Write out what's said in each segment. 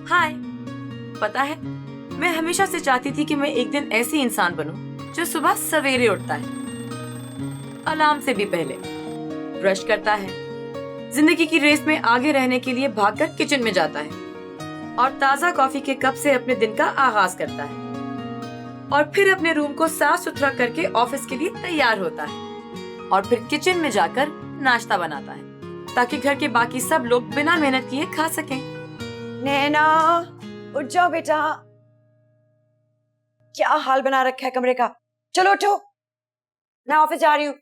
हाय, पता है मैं हमेशा से चाहती थी कि मैं एक दिन ऐसी इंसान बनूं जो सुबह सवेरे उठता है, अलार्म से भी पहले ब्रश करता है, जिंदगी की रेस में आगे रहने के लिए भागकर किचन में जाता है और ताजा कॉफी के कप से अपने दिन का आगाज करता है और फिर अपने रूम को साफ सुथरा करके ऑफिस के लिए तैयार होता है और फिर किचन में जाकर नाश्ता बनाता है ताकि घर के बाकी सब लोग बिना मेहनत किए खा सकें। नैना, उठ जाओ बेटा। क्या हाल बना रखा है कमरे का। चलो उठो, मैं ऑफिस जा रही हूँ।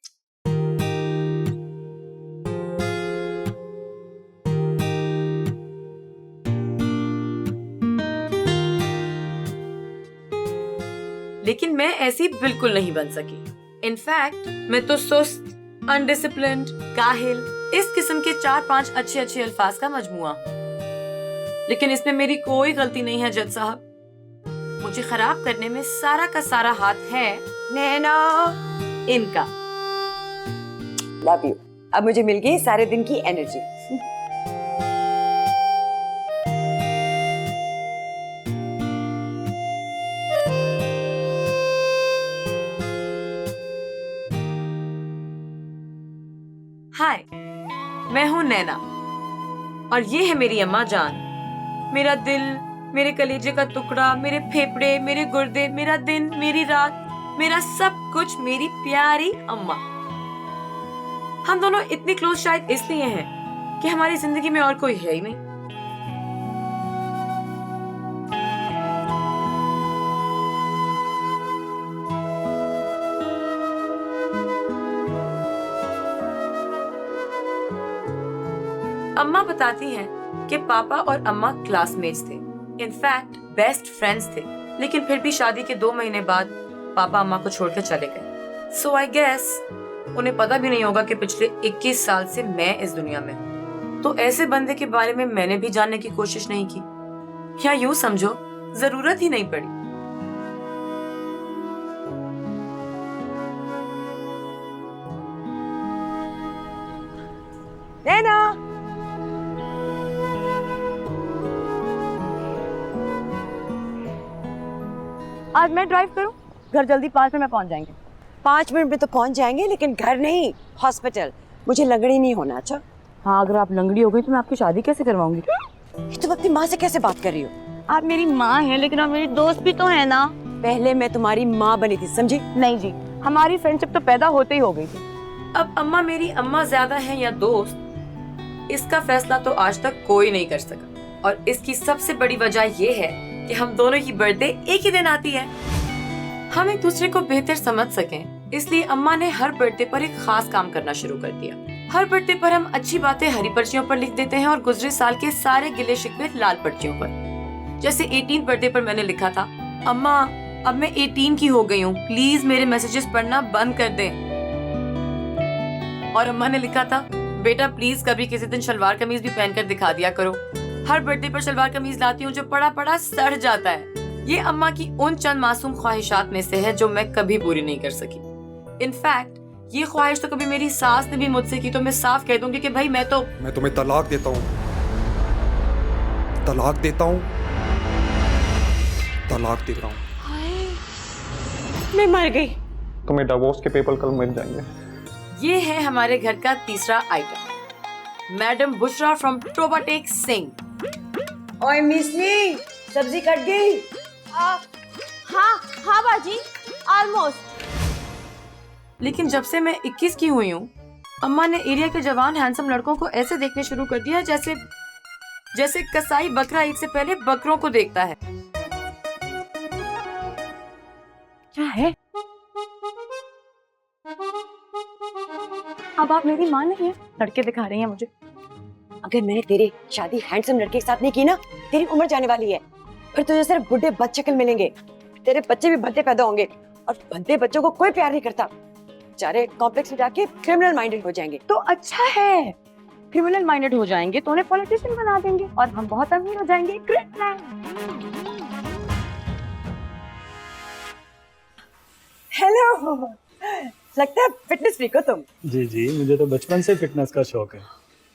लेकिन मैं ऐसी बिल्कुल नहीं बन सकी। इनफैक्ट मैं तो सुस्त, अनडिसिप्लिन्ड, काहिल, इस किस्म के 4-5 अच्छे अल्फाज का मजमुआ। लेकिन इसमें मेरी कोई गलती नहीं है जज साहब। मुझे खराब करने में सारा का सारा हाथ है नैना, इनका। Love you. अब मुझे मिल गई सारे दिन की एनर्जी। हाय, मैं हूँ नैना और ये है मेरी अम्मा जान। मेरा दिल, मेरे कलेजे का टुकड़ा, मेरे फेफड़े, मेरे गुर्दे, मेरा दिन, मेरी रात, मेरा सब कुछ मेरी प्यारी अम्मा। हम दोनों इतने क्लोज शायद इसलिए हैं कि हमारी जिंदगी में और कोई है ही नहीं। अम्मा बताती हैं कि पापा और अम्मा क्लासमेट्स थे, इनफैक्ट बेस्ट फ्रेंड्स थे। लेकिन फिर भी शादी के 2 महीने बाद पापा अम्मा को छोड़कर चले गए। सो आई गेस उन्हें पता भी नहीं होगा कि पिछले 21 साल से मैं इस दुनिया में हूँ। तो ऐसे बंदे के बारे में मैंने भी जानने की कोशिश नहीं की, या यूं समझो जरूरत ही नहीं पड़ी। नैना, आज मैं ड्राइव करूं? घर जल्दी 5 मिनट में पहुंच जाएंगे। 5 मिनट में तो पहुंच जाएंगे, लेकिन घर नहीं, हॉस्पिटल। मुझे लंगड़ी नहीं होना। अच्छा, हाँ, अगर आप लंगड़ी हो गई तो मैं आपकी शादी कैसे करवाऊंगी? तुम अपनी माँ से कैसे बात कर रही हो? आप मेरी माँ हैं, लेकिन आप मेरी दोस्त भी तो है ना। पहले मैं तुम्हारी माँ बनी थी, समझी? नहीं जी, हमारी फ्रेंडशिप तो पैदा होते ही हो गई थी। अब अम्मा मेरी अम्मा ज्यादा है या दोस्त, इसका फैसला तो आज तक कोई नहीं कर सका। और इसकी सबसे बड़ी वजह ये है कि हम दोनों की बर्थडे एक ही दिन आती है। हम एक दूसरे को बेहतर समझ सकें, इसलिए अम्मा ने हर बर्थडे पर एक खास काम करना शुरू कर दिया। हर बर्थडे पर हम अच्छी बातें हरी पर्चियों पर लिख देते हैं और गुजरे साल के सारे गिले शिकवे लाल पर्चियों पर। जैसे 18 बर्थडे पर मैंने लिखा था, अम्मा अब मैं 18 की हो गई हूँ, प्लीज मेरे मैसेजेस पढ़ना बंद कर दें। और अम्मा ने लिखा था, बेटा प्लीज कभी किसी दिन शलवार कमीज भी पहनकर दिखा दिया करो। हर बर्थडे पर शलवार कमीज लाती हूँ जो पड़ा पड़ा सड़ जाता है। ये अम्मा की उन चंद मासूम ख्वाहिशात में से है जो मैं कभी पूरी नहीं कर सकी। इनफैक्ट ये ख्वाहिश तो कभी मेरी सास ने भी मुझसे की तो मैं साफ कह दूंगी कि भाई मैं तुम्हें तलाक देता हूँ, तलाक देता हूँ, तलाक देता हूँ। मैं मर गई। तुम्हें डिवोर्स के पेपर कल मिल जाएंगे। ये है हमारे घर का तीसरा item, madam Bushra from Toba Tek Singh. ओए मिसली, सब्जी कट गई? हाँ बाजी, ऑलमोस्ट। लेकिन जब से मैं 21 की हुई हूँ, अम्मा ने एरिया के जवान हैंडसम लड़कों को ऐसे देखने शुरू कर दिया जैसे कसाई बकरा ईद से पहले बकरों को देखता है। क्या है? अब आप मेरी माँ नहीं है, लड़के दिखा रही हैं मुझे। अगर मैंने तेरी शादी हैंडसम लड़के के साथ नहीं की ना, तेरी उम्र जाने वाली है। फिर तुझे सिर्फ बुढ़े बच्चे शक्ल मिलेंगे। तेरे बच्चे भी भद्दे पैदा होंगे और भद्दे बच्चों को कोई प्यार नहीं करता। बेचारे कॉम्प्लेक्स में जाके क्रिमिनल माइंडेड हो जाएंगे। तो अच्छा है, क्रिमिनल माइंडेड हो जाएंगे तो उन्हें पॉलिटिशियन बना देंगे और हम बहुत अमीर हो जाएंगे। हेलो, लगता है फिटनेस फ्रीक हो तुम। जी जी, मुझे तो बचपन से फिटनेस का शौक है।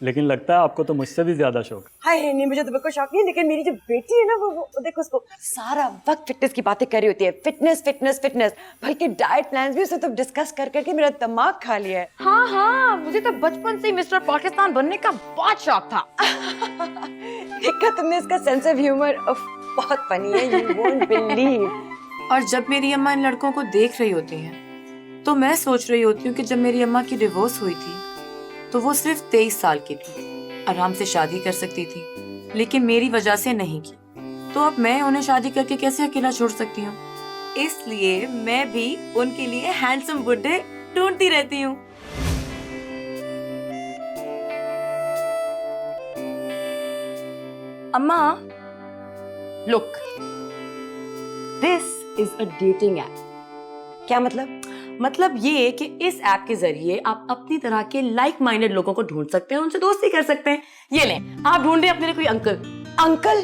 लेकिन लगता है आपको तो मुझसे भी ज्यादा शौक है। हाय नहीं, मुझे तो बिल्कुल शौक नहीं, लेकिन मेरी जो बेटी है ना वो देखो, उसको सारा वक्त फिटनेस की बातें कर रही होती है। फिटनेस फिटनेस फिटनेस, बल्कि डाइट प्लान्स भी उसे तो डिस्कस कर करके मेरा दिमाग खा लिया है। हाँ हाँ, मुझे तो बचपन से ही मिस्टर पाकिस्तान बनने का बहुत शौक था। देखा तुमने इसका सेंस ऑफ ह्यूमर, बहुत फनी है, यू वोंट बिलीव। और जब मेरी अम्मा इन लड़कों को देख रही होती हैं, तो मैं सोच रही होती हूँ कि जब मेरी अम्मा की डिवोर्स हुई थी तो वो सिर्फ 23 साल की थी, आराम से शादी कर सकती थी, लेकिन मेरी वजह से नहीं की। तो अब मैं उन्हें शादी करके कैसे अकेला छोड़ सकती हूँ? इसलिए मैं भी उनके लिए हैंडसम बुड्ढे ढूंढती रहती हूँ। अम्मा, look, this is a dating app. क्या मतलब? मतलब ये कि इस ऐप के जरिए आप अपनी तरह के लाइक माइंडेड लोगों को ढूंढ सकते हैं, उनसे दोस्ती कर सकते हैं। ये लें, आप ढूंढ रहे हैं अपने लिए कोई अंकल। अंकल?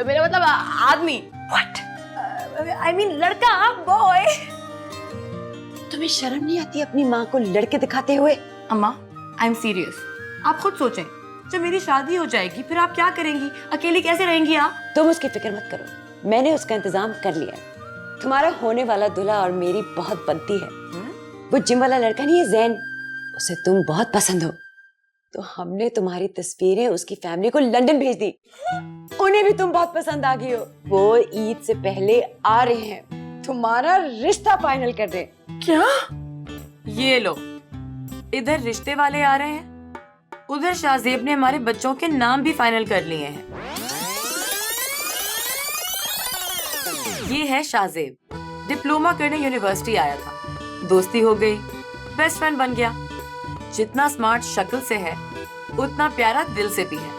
मेरा मतलब आदमी। व्हाट? I mean लड़का, बॉय। तुम्हें शर्म नहीं आती अपनी माँ को लड़के दिखाते हुए? अम्मा, आई एम सीरियस। आप खुद सोचें, जब मेरी शादी हो जाएगी फिर आप क्या करेंगी? अकेली कैसे रहेंगी आप? तुम उसकी फिक्र मत करो, मैंने उसका इंतजाम कर लिया है। तुम्हारा होने वाला दूल्हा और मेरी बहुत बनती है। वो जिम वाला लड़का नहीं है, जैन, उसे तुम बहुत पसंद हो, तो हमने तुम्हारी तस्वीरें उसकी फैमिली को लंदन भेज दी। उन्हें भी तुम बहुत पसंद आ गई हो, वो ईद से पहले आ रहे हैं तुम्हारा रिश्ता फाइनल कर दे। क्या? ये लो, इधर रिश्ते वाले आ रहे हैं, उधर शाहजेब ने हमारे बच्चों के नाम भी फाइनल कर लिए हैं। ये है शाहजेब, डिप्लोमा करने यूनिवर्सिटी आया था, दोस्ती हो गई, बेस्ट फ्रेंड बन गया। जितना स्मार्ट शक्ल से है उतना प्यारा दिल से भी है।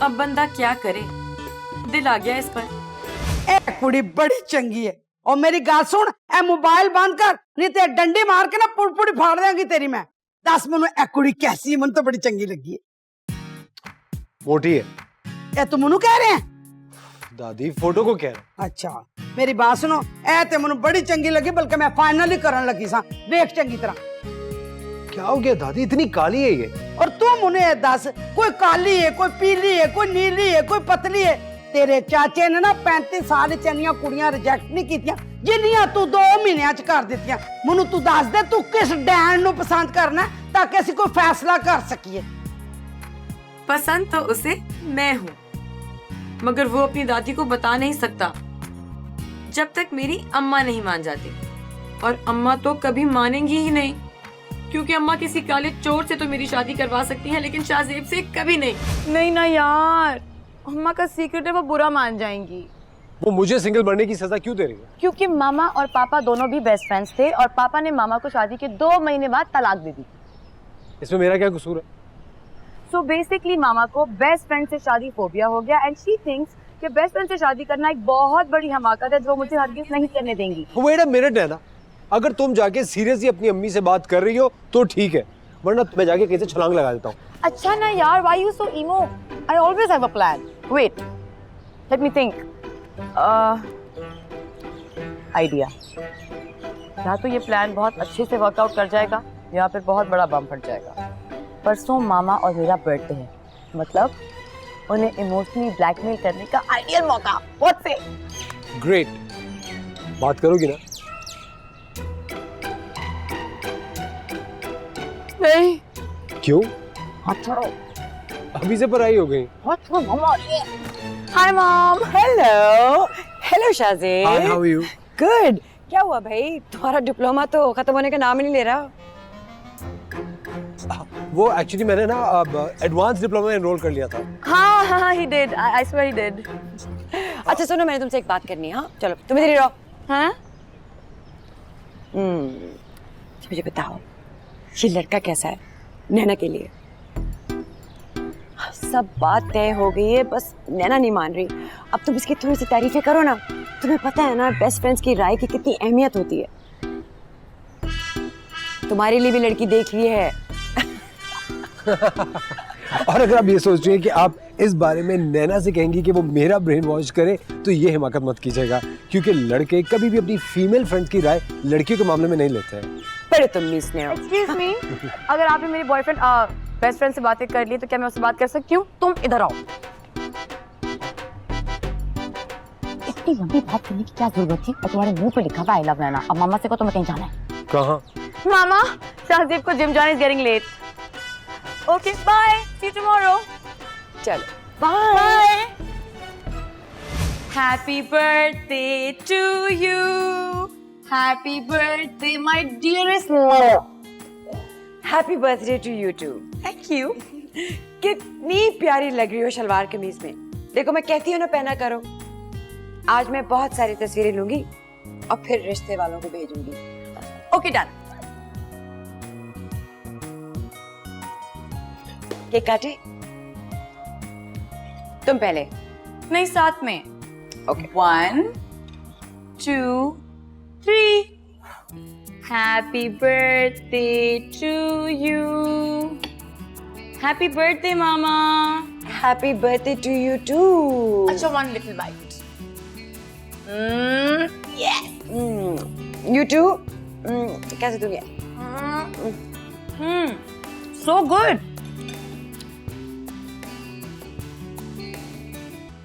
अब बंदा क्या करे, दिल आ गया इस पर। ए कुड़ी बड़ी चंगी है, और मेरी गाल सुन, ए मोबाइल बंद कर, नहीं तो डंडी मार के ना पुड़ फाड़ देंगी तेरी मैं। दस मनु ए कुड़ी कैसी है? मन तो बड़ी चंगी लगी है। मोटी है। ए तुम मनु कह रहे हैं? दादी फोटो को कह रहे। अच्छा मेरी बात सुनो, ए ते मनु बड़ी चंगी लगी, बल्कि मैं फाइनल ही करन लगी सा। देख चंगी तरह। क्या हो गया दादी, इतनी काली है ये? और तुम उन्हें दस, कोई काली है, कोई पीली है, कोई नीली है, कोई पतली है। तेरे चाचे ने ना 35 साल चनिया कुड़ियां रिजेक्ट नहीं कीतियां, जिन्नियां तू 2 महीनों च कर दित्तियां। मनु तू दस दे, तू किस डैन नु पसंद करना है, ताकि असीं कोई फैसला कर सकिए। पसंद तो उसे मैं हूँ, मगर वो अपनी दादी को बता नहीं सकता जब तक मेरी अम्मा नहीं मान जाती। और अम्मा तो कभी मानेंगी ही नहीं, क्योंकि अम्मा किसी काले चोर से तो मेरी शादी करवा सकती हैं, लेकिन शाहजेब से कभी नहीं। नहीं ना यार, अम्मा का सीक्रेट है, वो बुरा मान जाएंगी। वो मुझे सिंगल बनने की सजा क्यों दे रही है? क्योंकि मामा और पापा दोनों भी बेस्ट फ्रेंड्स थे, और पापा ने मामा को शादी के 2 महीने बाद तलाक दे दी। इसमें मेरा क्या कसूर है? सो बेसिकली मामा को बेस्ट फ्रेंड से शादी फोबिया हो गया, एंड शी थिंक्स कि बेस्ट फ्रेंड से शादी करना एक बहुत बड़ी हमाकत है जो मुझे हरगिज़ नहीं करने देंगी। वेट अ मिनट है ना, अगर तुम जाके सीरियसली अपनी अम्मी से बात कर रही हो तो ठीक है, वरना मैं जाके कहीं से छलांग लगा देता हूँ। अच्छा ना यार, why you so emo? I always have a plan. Wait, let me think. Idea. या तो ये प्लान बहुत अच्छे से वर्कआउट कर जाएगा, या फिर बहुत बड़ा बम फट जाएगा। परसों मामा और मेरा बर्थडे है, मतलब उन्हें इमोशनली ब्लैकमेल करने का आइडियल मौका। What say? ग्रेट, बात करोगी ना? नहीं। क्यों? हाथ छोड़ो। अभी से पढ़ाई हो गई। हाथ छोड़ो, मामा। Hi mom. Hello hello Shahzeb. Hi, how are you? Good. क्या हुआ भाई, तुम्हारा डिप्लोमा तो खत्म होने का नाम ही नहीं ले रहा। वो एक्चुअली मैंने ना अब एडवांस डिप्लोमा में एनरोल कर लिया था। हाँ हाँ हाँ, he did. I swear he did. अच्छा सुनो, मैंने तुमसे एक बात करनी है। हाँ चलो, तुम इधर ही रहो। हाँ? मुझे बताओ, ये लड़का कैसा है नैना के लिए? सब बात तय हो गई है, बस नैना नहीं मान रही। अब तुम इसकी थोड़ी सी तारीफें करो ना। तुम्हें पता है ना बेस्ट फ्रेंड्स की राय की कितनी अहमियत होती है। तुम्हारे लिए भी लड़की देख ली है। और अगर आप ये सोच रहे हैं कि आप इस बारे में नैना से कहेंगी कि वो मेरा ब्रेन वॉश करे, तो ये हिमाकत मत कीजिएगा, क्योंकि लड़के कभी भी अपनी फीमेल फ्रेंड्स की राय लड़कियों के मामले में नहीं लेते हैं। बदतमीज हो। एक्सक्यूज मी, अगर आपने मेरे बॉयफ्रेंड बेस्ट फ्रेंड से बातें कर ली तो क्या मैं उससे बात कर सकती हूँ? तुम इधर आओ। इतनी लंबी बात करने की क्या जरूरत थी? और तुम्हारे मुंह पे लिखा हुआ आई लव नैना। अब मामा से को तुम्हें कहीं जाना है? कहाँ? मामा, शाहजेब को जिम जाना is getting late. Okay bye, see you tomorrow. चलो bye. Happy birthday to you, happy birthday my dearest mom. Happy birthday to you too. Thank you. कितनी प्यारी लग रही हो शलवार कमीज में। देखो मैं कहती हूँ ना पहना करो। आज मैं बहुत सारी तस्वीरें लूंगी और फिर रिश्ते वालों को भेजूंगी। Okay done. केक काटे? तुम पहले। नहीं, साथ में। Okay. 1 2 3। Happy birthday to you. Happy birthday मामा। Happy birthday to you too. अच्छा, one little bite. You too. कैसे दूंगी? So good.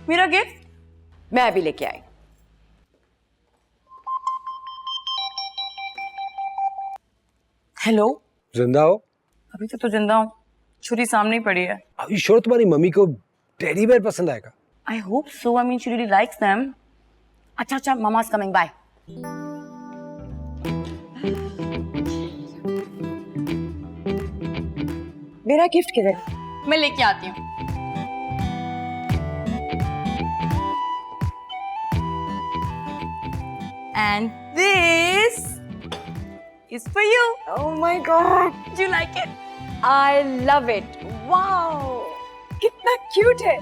मेरा गिफ्ट मैं अभी लेके आई। हेलो। जिंदा हो? अभी तक तो जिंदा हूँ, छुरी सामने ही पड़ी है। अभी श्योर तुम्हारी मम्मी को टेडी बेयर पसंद आएगा? I hope so, I mean she really likes them. अच्छा अच्छा, मामा इज कमिंग, बाय। मेरा गिफ्ट किधर? मैं लेके आती हूँ। And this is for you. Oh my God! Do you like it? I love it. Wow! कितना क्यूट है।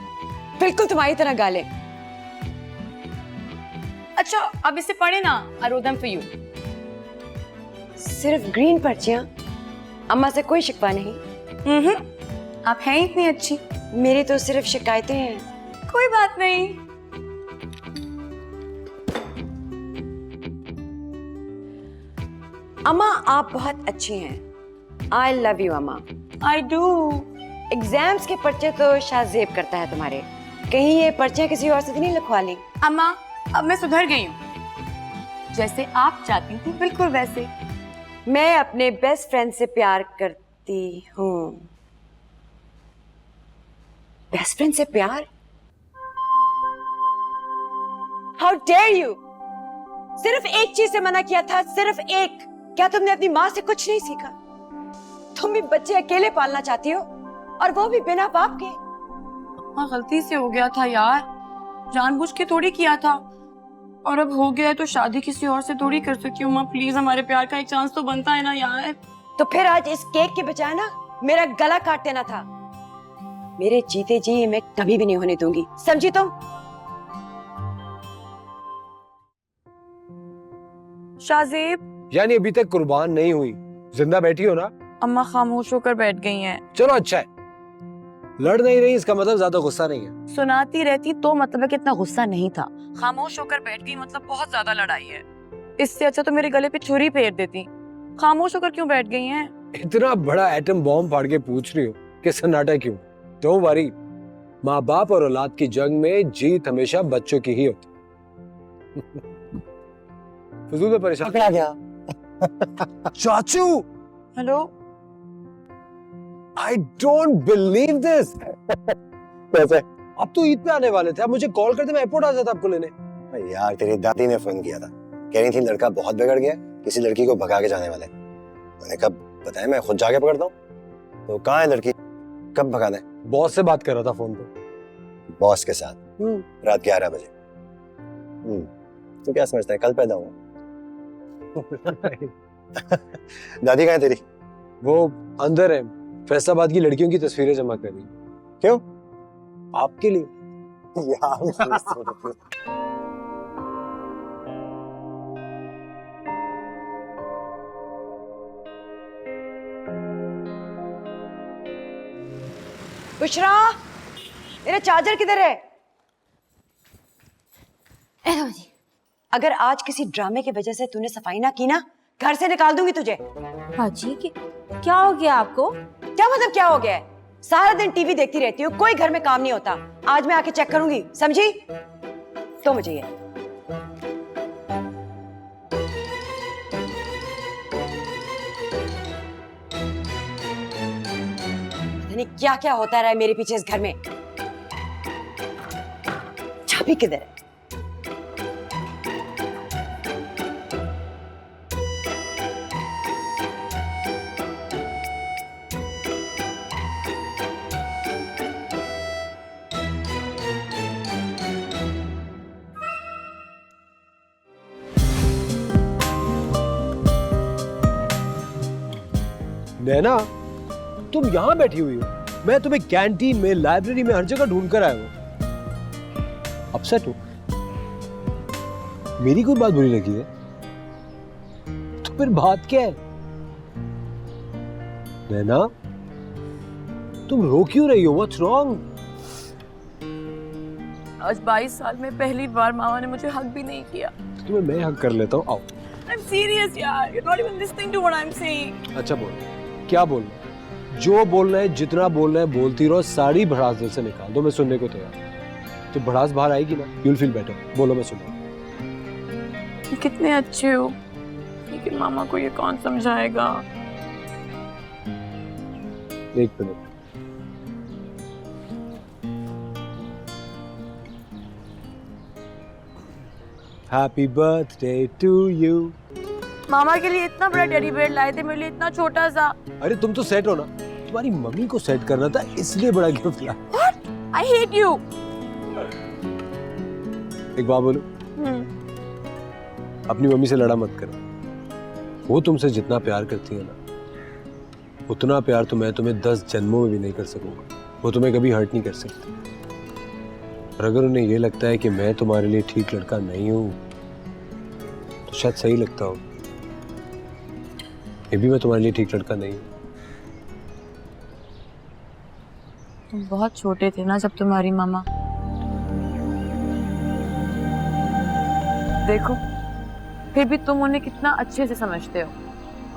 बिल्कुल तुम्हारी तरह गाले। अच्छा, अब इसे पढ़े ना। I wrote them for you. सिर्फ ग्रीन पर्चियाँ? अम्मा से कोई शिकवा नहीं? आप हैं इतनी अच्छी। मेरी तो सिर्फ शिकायतें हैं। कोई बात नहीं। अम्मा आप बहुत अच्छी हैं। I love you अम्मा। I do. एग्जाम्स के पर्चे तो शाहजेब करता है तुम्हारे। कहीं ये पर्चे किसी और से तो नहीं लिखवा ली? अम्मा, अब मैं सुधर गई हूँ। जैसे आप चाहती थी बिल्कुल वैसे। मैं अपने बेस्ट फ्रेंड से प्यार करती हूँ। बेस्ट फ्रेंड से प्यार? How dare you? सिर्फ एक चीज से मना किया था, सिर्फ एक। क्या तुमने अपनी माँ से कुछ नहीं सीखा? तुम भी बच्चे अकेले पालना चाहती हो, और वो भी बिना बाप के। हाँ, गलती से हो गया था यार, जानबूझ के थोड़ी किया था। और अब हो गया है तो शादी किसी और से थोड़ी कर सकती हूँ। माँ प्लीज, हमारे प्यार का एक चांस तो बनता है ना यार। तो फिर आज इस केक के बजाय ना मेरा गला काट देना था। मेरे जीते जी ये मैं कभी भी नहीं होने दूंगी, समझी तुम? शाहजेब, यानी अभी तक कुर्बान नहीं हुई, जिंदा बैठी हो ना? अम्मा खामोश होकर बैठ गई हैं। चलो अच्छा है, लड़ नहीं रही इसका मतलब ज्यादा गुस्सा नहीं है। सुनाती रहती तो मतलब कि इतना गुस्सा नहीं था। खामोश होकर बैठ गई मतलब बहुत ज्यादा लड़ाई है। इससे अच्छा तो मेरे गले पे छुरी फेर देती। खामोश होकर क्यों बैठ गई हैं? इतना बड़ा एटम बॉम्ब फाड़ के पूछ रही हो कि सन्नाटा क्यों? डोंट वरी, माँ बाप और औलाद की जंग में जीत हमेशा बच्चों की ही होती। फजूल में परेशान पकड़ा गया। चाचू, hello. I don't believe this. कैसे? अब तो ईद पे आने वाले थे, अब मुझे कॉल करते मैं एयरपोर्ट आ जाता आपको लेने। यार तेरी दादी ने फोन किया था, कह रही थी लड़का बहुत बिगड़ गया, किसी लड़की को भगा के जाने वाले। मैंने कब बताया, मैं खुद जाके पकड़ता हूँ। तो कहाँ है लड़की, कब भगा दें? बॉस से बात कर रहा था फोन पे। बॉस के साथ रात 11 बजे। तो क्या समझता है कल पैदा हुआ? दादी कहाँ है तेरी? वो अंदर है, फैसलाबाद की लड़कियों की तस्वीरें जमा कर रही। क्यों? आपके लिए। बुशरा, मेरा चार्जर किधर है? अगर आज किसी ड्रामे की वजह से तूने सफाई ना की ना, घर से निकाल दूंगी तुझे। भाजी क्या हो गया आपको? क्या मतलब क्या हो गया है? सारा दिन टीवी देखती रहती हूँ, कोई घर में काम नहीं होता। आज मैं आके चेक करूंगी, समझी? तो मुझे ये पता नहीं क्या क्या होता रहा है मेरे पीछे इस घर में। चाबी किधर है? नैना, तुम यहाँ बैठी हुई हो, मैं तुम्हें कैंटीन में, लाइब्रेरी में, हर जगह ढूंढ कर आया हूँ। अपसेट हो? मेरी कोई बात बुरी लगी है? तो फिर बात क्या है? नैना, तुम रो क्यों रही हो? What's wrong? आज 22 साल में पहली बार मामा ने मुझे हक भी नहीं किया। तुम्हें मैं हक कर लेता हूँ, आओ। I'm serious यार, you're not even listening to what I'm saying. अच्छा बोल, क्या बोलना? जो बोलना है, जितना बोलना है बोलती रहो, सारी भड़ास दिल से निकाल दो, मैं सुनने को तैयार। जब भड़ास बाहर आएगी ना, you'll feel better। बोलो, मैं सुनो। कितने अच्छे हो, लेकिन मामा को ये कौन समझाएगा? एक minute. Happy birthday to you। मामा के लिए इतना बड़ा टेडी बेयर लाए थे, मेरे लिए इतना छोटा सा। अरे तुम तो सेट हो ना, तुम्हारी मम्मी को सेट करना था, इसलिए बड़ा गिफ्ट लाया। What? I hate you। एक बात बोलूं, अपनी मम्मी से लड़ा मत करो। वो तुमसे जितना प्यार करती है ना, उतना प्यार तो मैं तुम्हें 10 जन्मों में भी नहीं कर सकूंगा। वो तुम्हें कभी हर्ट नहीं कर सकती। और अगर उन्हें ये लगता है कि मैं तुम्हारे लिए ठीक लड़का नहीं हूं, तो शायद सही लगता हो। ये भी मैं तुम्हारे लिए ठीक लड़का नहीं हूं। तुम बहुत छोटे थे ना जब तुम्हारी मामा। देखो, फिर भी तुम उन्हें कितना अच्छे से समझते हो,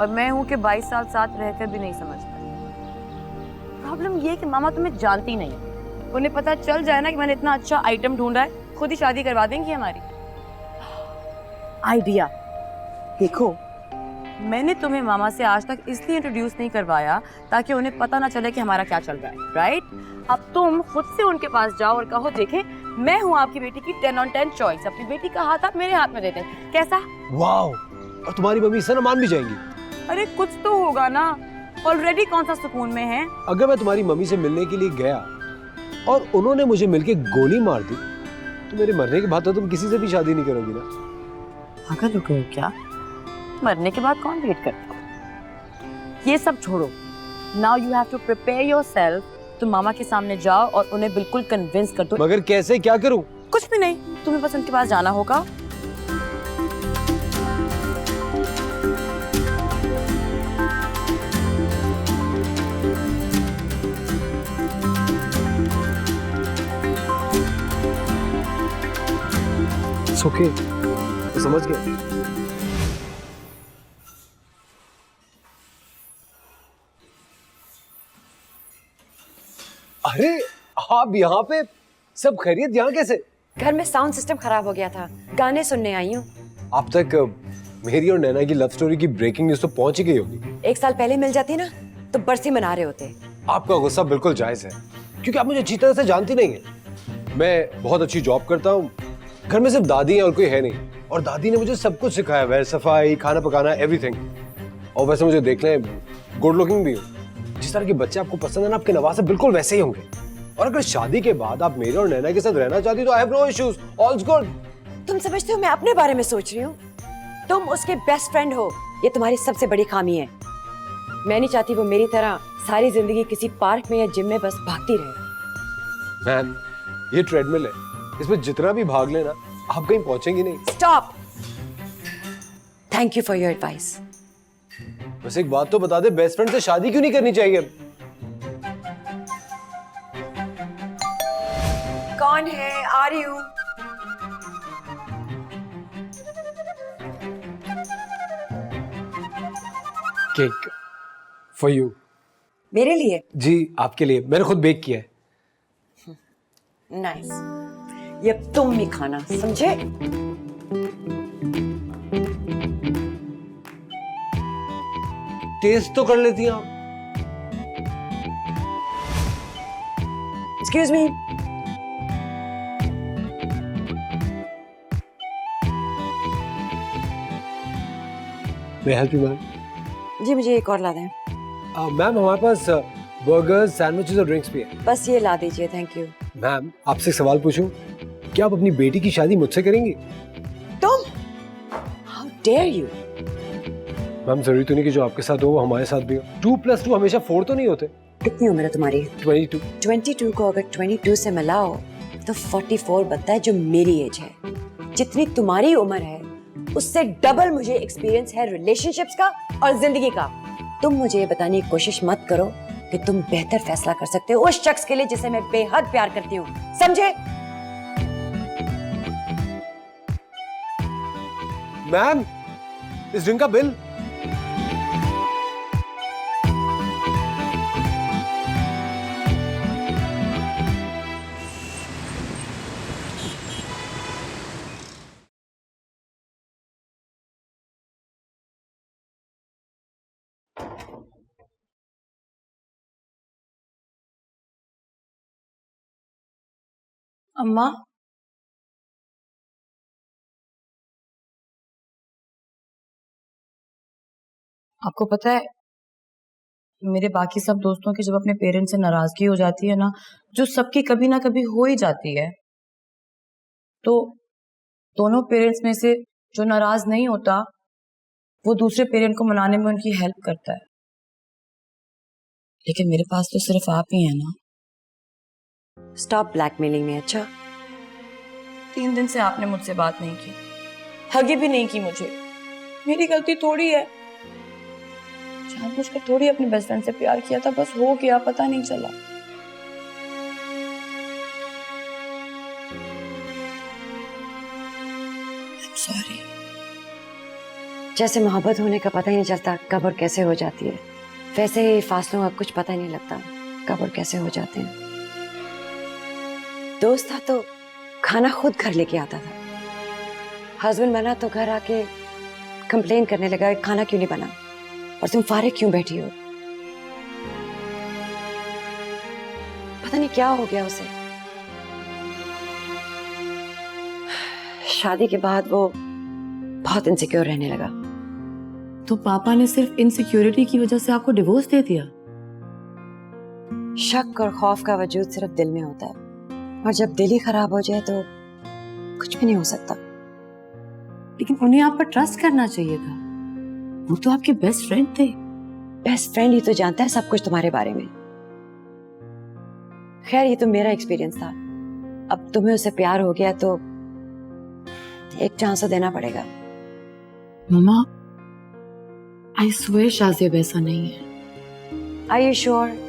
और मैं हूं कि 22 साल साथ रहकर भी नहीं समझता। प्रॉब्लम ये है कि मामा तुम्हें जानती नहीं। उन्हें पता चल जाए ना कि मैंने इतना अच्छा आइटम ढूंढा है, खुद ही शादी करवा देंगी हमारी। आइडिया देखो, मैंने तुम्हें मामा से आज तक इसलिए इंट्रोड्यूस नहीं करवाया ताकि उन्हें पता ना चले कि हमारा क्या चल रहा है, राइट? अब तुम खुद से उनके पास जाओ और कहो, देखें मैं हूँ आपकी बेटी की 10 on 10 चॉइस, अपनी बेटी का हाथ आप मेरे हाथ में दे दें, कैसा? वाओ! और तुम्हारी मम्मी इससे ना मान भी जाएंगी। अरे कुछ तो होगा ना, ऑलरेडी कौन सा सुकून में है। अगर मैं तुम्हारी मम्मी से मिलने के लिए गया और उन्होंने मुझे मिलके गोली मार दी, तो मेरे मरने के बाद तो तुम किसी से भी शादी नहीं करोगी ना? पागल हो गए हो क्या? मरने के बाद कौन वेट करता? ये सब छोड़ो, now you have to prepare yourself. तुम मामा के सामने जाओ और उन्हें बिल्कुल कन्विंस कर दो। मगर कैसे, क्या करूं? कुछ भी नहीं, तुम्हें बस उनके पास जाना होगा। ओके, समझ गए। अरे आप यहाँ पे, सब खैरियत? यहाँ कैसे? घर में साउंड सिस्टम खराब हो गया था, गाने सुनने आई हूँ। अब तक मेरी और नैना की लव स्टोरी की ब्रेकिंग न्यूज तो पहुंच ही गई होगी। 1 साल पहले मिल जाती ना, तो बरसी मना रहे होते। आपका गुस्सा बिल्कुल जायज है, क्योंकि आप मुझे अच्छी तरह से जानती नहीं है। मैं बहुत अच्छी जॉब करता हूँ, घर में सिर्फ दादी है और कोई है नहीं, और दादी ने मुझे सब कुछ सिखाया है, सफाई, खाना पकाना, एवरीथिंग। और वैसे मुझे देखने गुड लुकिंग भी हूँ। जिस तरह के बच्चे आपको पसंद है ना, आपके नवासे बिल्कुल वैसे ही होंगे। और अगर शादी के बाद आप मेरे और नैना के साथ रहना चाहती तो I have no issues, all is good. तुम समझते हो मैं अपने बारे में सोच रही हूँ? तुम उसके बेस्ट फ्रेंड हो, ये तुम्हारी सबसे बड़ी खामी है। मैं नहीं चाहती वो मेरी तरह सारी जिंदगी किसी पार्क में या जिम में बस भागती रहे। मैम, ये ट्रेडमिल है, इसमें जितना भी भाग लेना आप कहीं पहुंचेंगी नहीं। Stop. Thank you for your advice. बस एक बात तो बता दे, बेस्ट फ्रेंड से शादी क्यों नहीं करनी चाहिए? आ रही हूँ। Cake for you. मेरे लिए? जी आपके लिए, मैंने खुद बेक किया है। नाइस। ये अब तुम भी खाना, समझे? टेस्ट तो कर लेती हैं आप। Excuse me. मैं हेल्प यू मैम? जी मुझे एक और ला दें। मैम हमारे पास बर्गर्स, सैंडविचेस और ड्रिंक्स भी हैं। बस ये ला दीजिए, थैंक यू। मैम आपसे एक सवाल पूछूं, क्या आप अपनी बेटी की शादी मुझसे करेंगी? तुम? How dare you? मैम जरूरी तो नहीं कि जो आपके साथ हो वो हमारे साथ भी हो। 2+2 हमेशा 4 तो नहीं होते। कितनी उम्र है तुम्हारी? 22। 22 को अगर 22 से मिलाओ तो 44 बनता है, जो मेरी एज है। जितनी तुम्हारी उम्र है उससे डबल मुझे एक्सपीरियंस है रिलेशनशिप्स का और जिंदगी का। तुम मुझे ये बताने की कोशिश मत करो कि तुम बेहतर फैसला कर सकते हो उस शख्स के लिए जिसे मैं बेहद प्यार करती हूँ, समझे? मैम इस ड्रिंक का बिल। अम्मा, आपको पता है मेरे बाकी सब दोस्तों की जब अपने पेरेंट्स से नाराजगी हो जाती है ना, जो सबकी कभी ना कभी हो ही जाती है, तो दोनों पेरेंट्स में से जो नाराज नहीं होता वो दूसरे पेरेंट को मनाने में उनकी हेल्प करता है। लेकिन मेरे पास तो सिर्फ आप ही हैं ना। स्टॉप ब्लैकमेलिंग में। अच्छा 3 दिन से आपने मुझसे बात नहीं की, हगी भी नहीं की मुझे। मेरी गलती थोड़ी है, जानबूझकर थोड़ी अपने बेस्ट फ्रेंड से प्यार किया था, बस हो गया, पता नहीं चला। सॉरी। जैसे मोहब्बत होने का पता ही नहीं चलता कब और कैसे हो जाती है, वैसे ही फासलों का कुछ पता ही नहीं लगता कब और कैसे हो जाते हैं। दोस्त था तो खाना खुद घर लेके आता था, हस्बैंड बना तो घर आके कंप्लेन करने लगा खाना क्यों नहीं बना और तुम फारिग क्यों बैठी हो। पता नहीं क्या हो गया उसे। शादी के बाद वो बहुत इनसिक्योर रहने लगा। तो पापा ने सिर्फ इनसिक्योरिटी की वजह से आपको डिवोर्स दे दिया? शक और खौफ का वजूद सिर्फ दिल में होता है, और जब दिल ही खराब हो जाए तो कुछ भी नहीं हो सकता। लेकिन उन्हें आप पर ट्रस्ट करना चाहिए था, वो तो आपके बेस्ट फ्रेंड थे। बेस्ट फ्रेंड ही तो जानता है सब कुछ तुम्हारे बारे में। खैर ये तो मेरा एक्सपीरियंस था, अब तुम्हें उससे प्यार हो गया तो एक चांस तो देना पड़ेगा। मम्मा, आई स्वेयर शाज़ेब ऐसा नहीं है। Are you sure?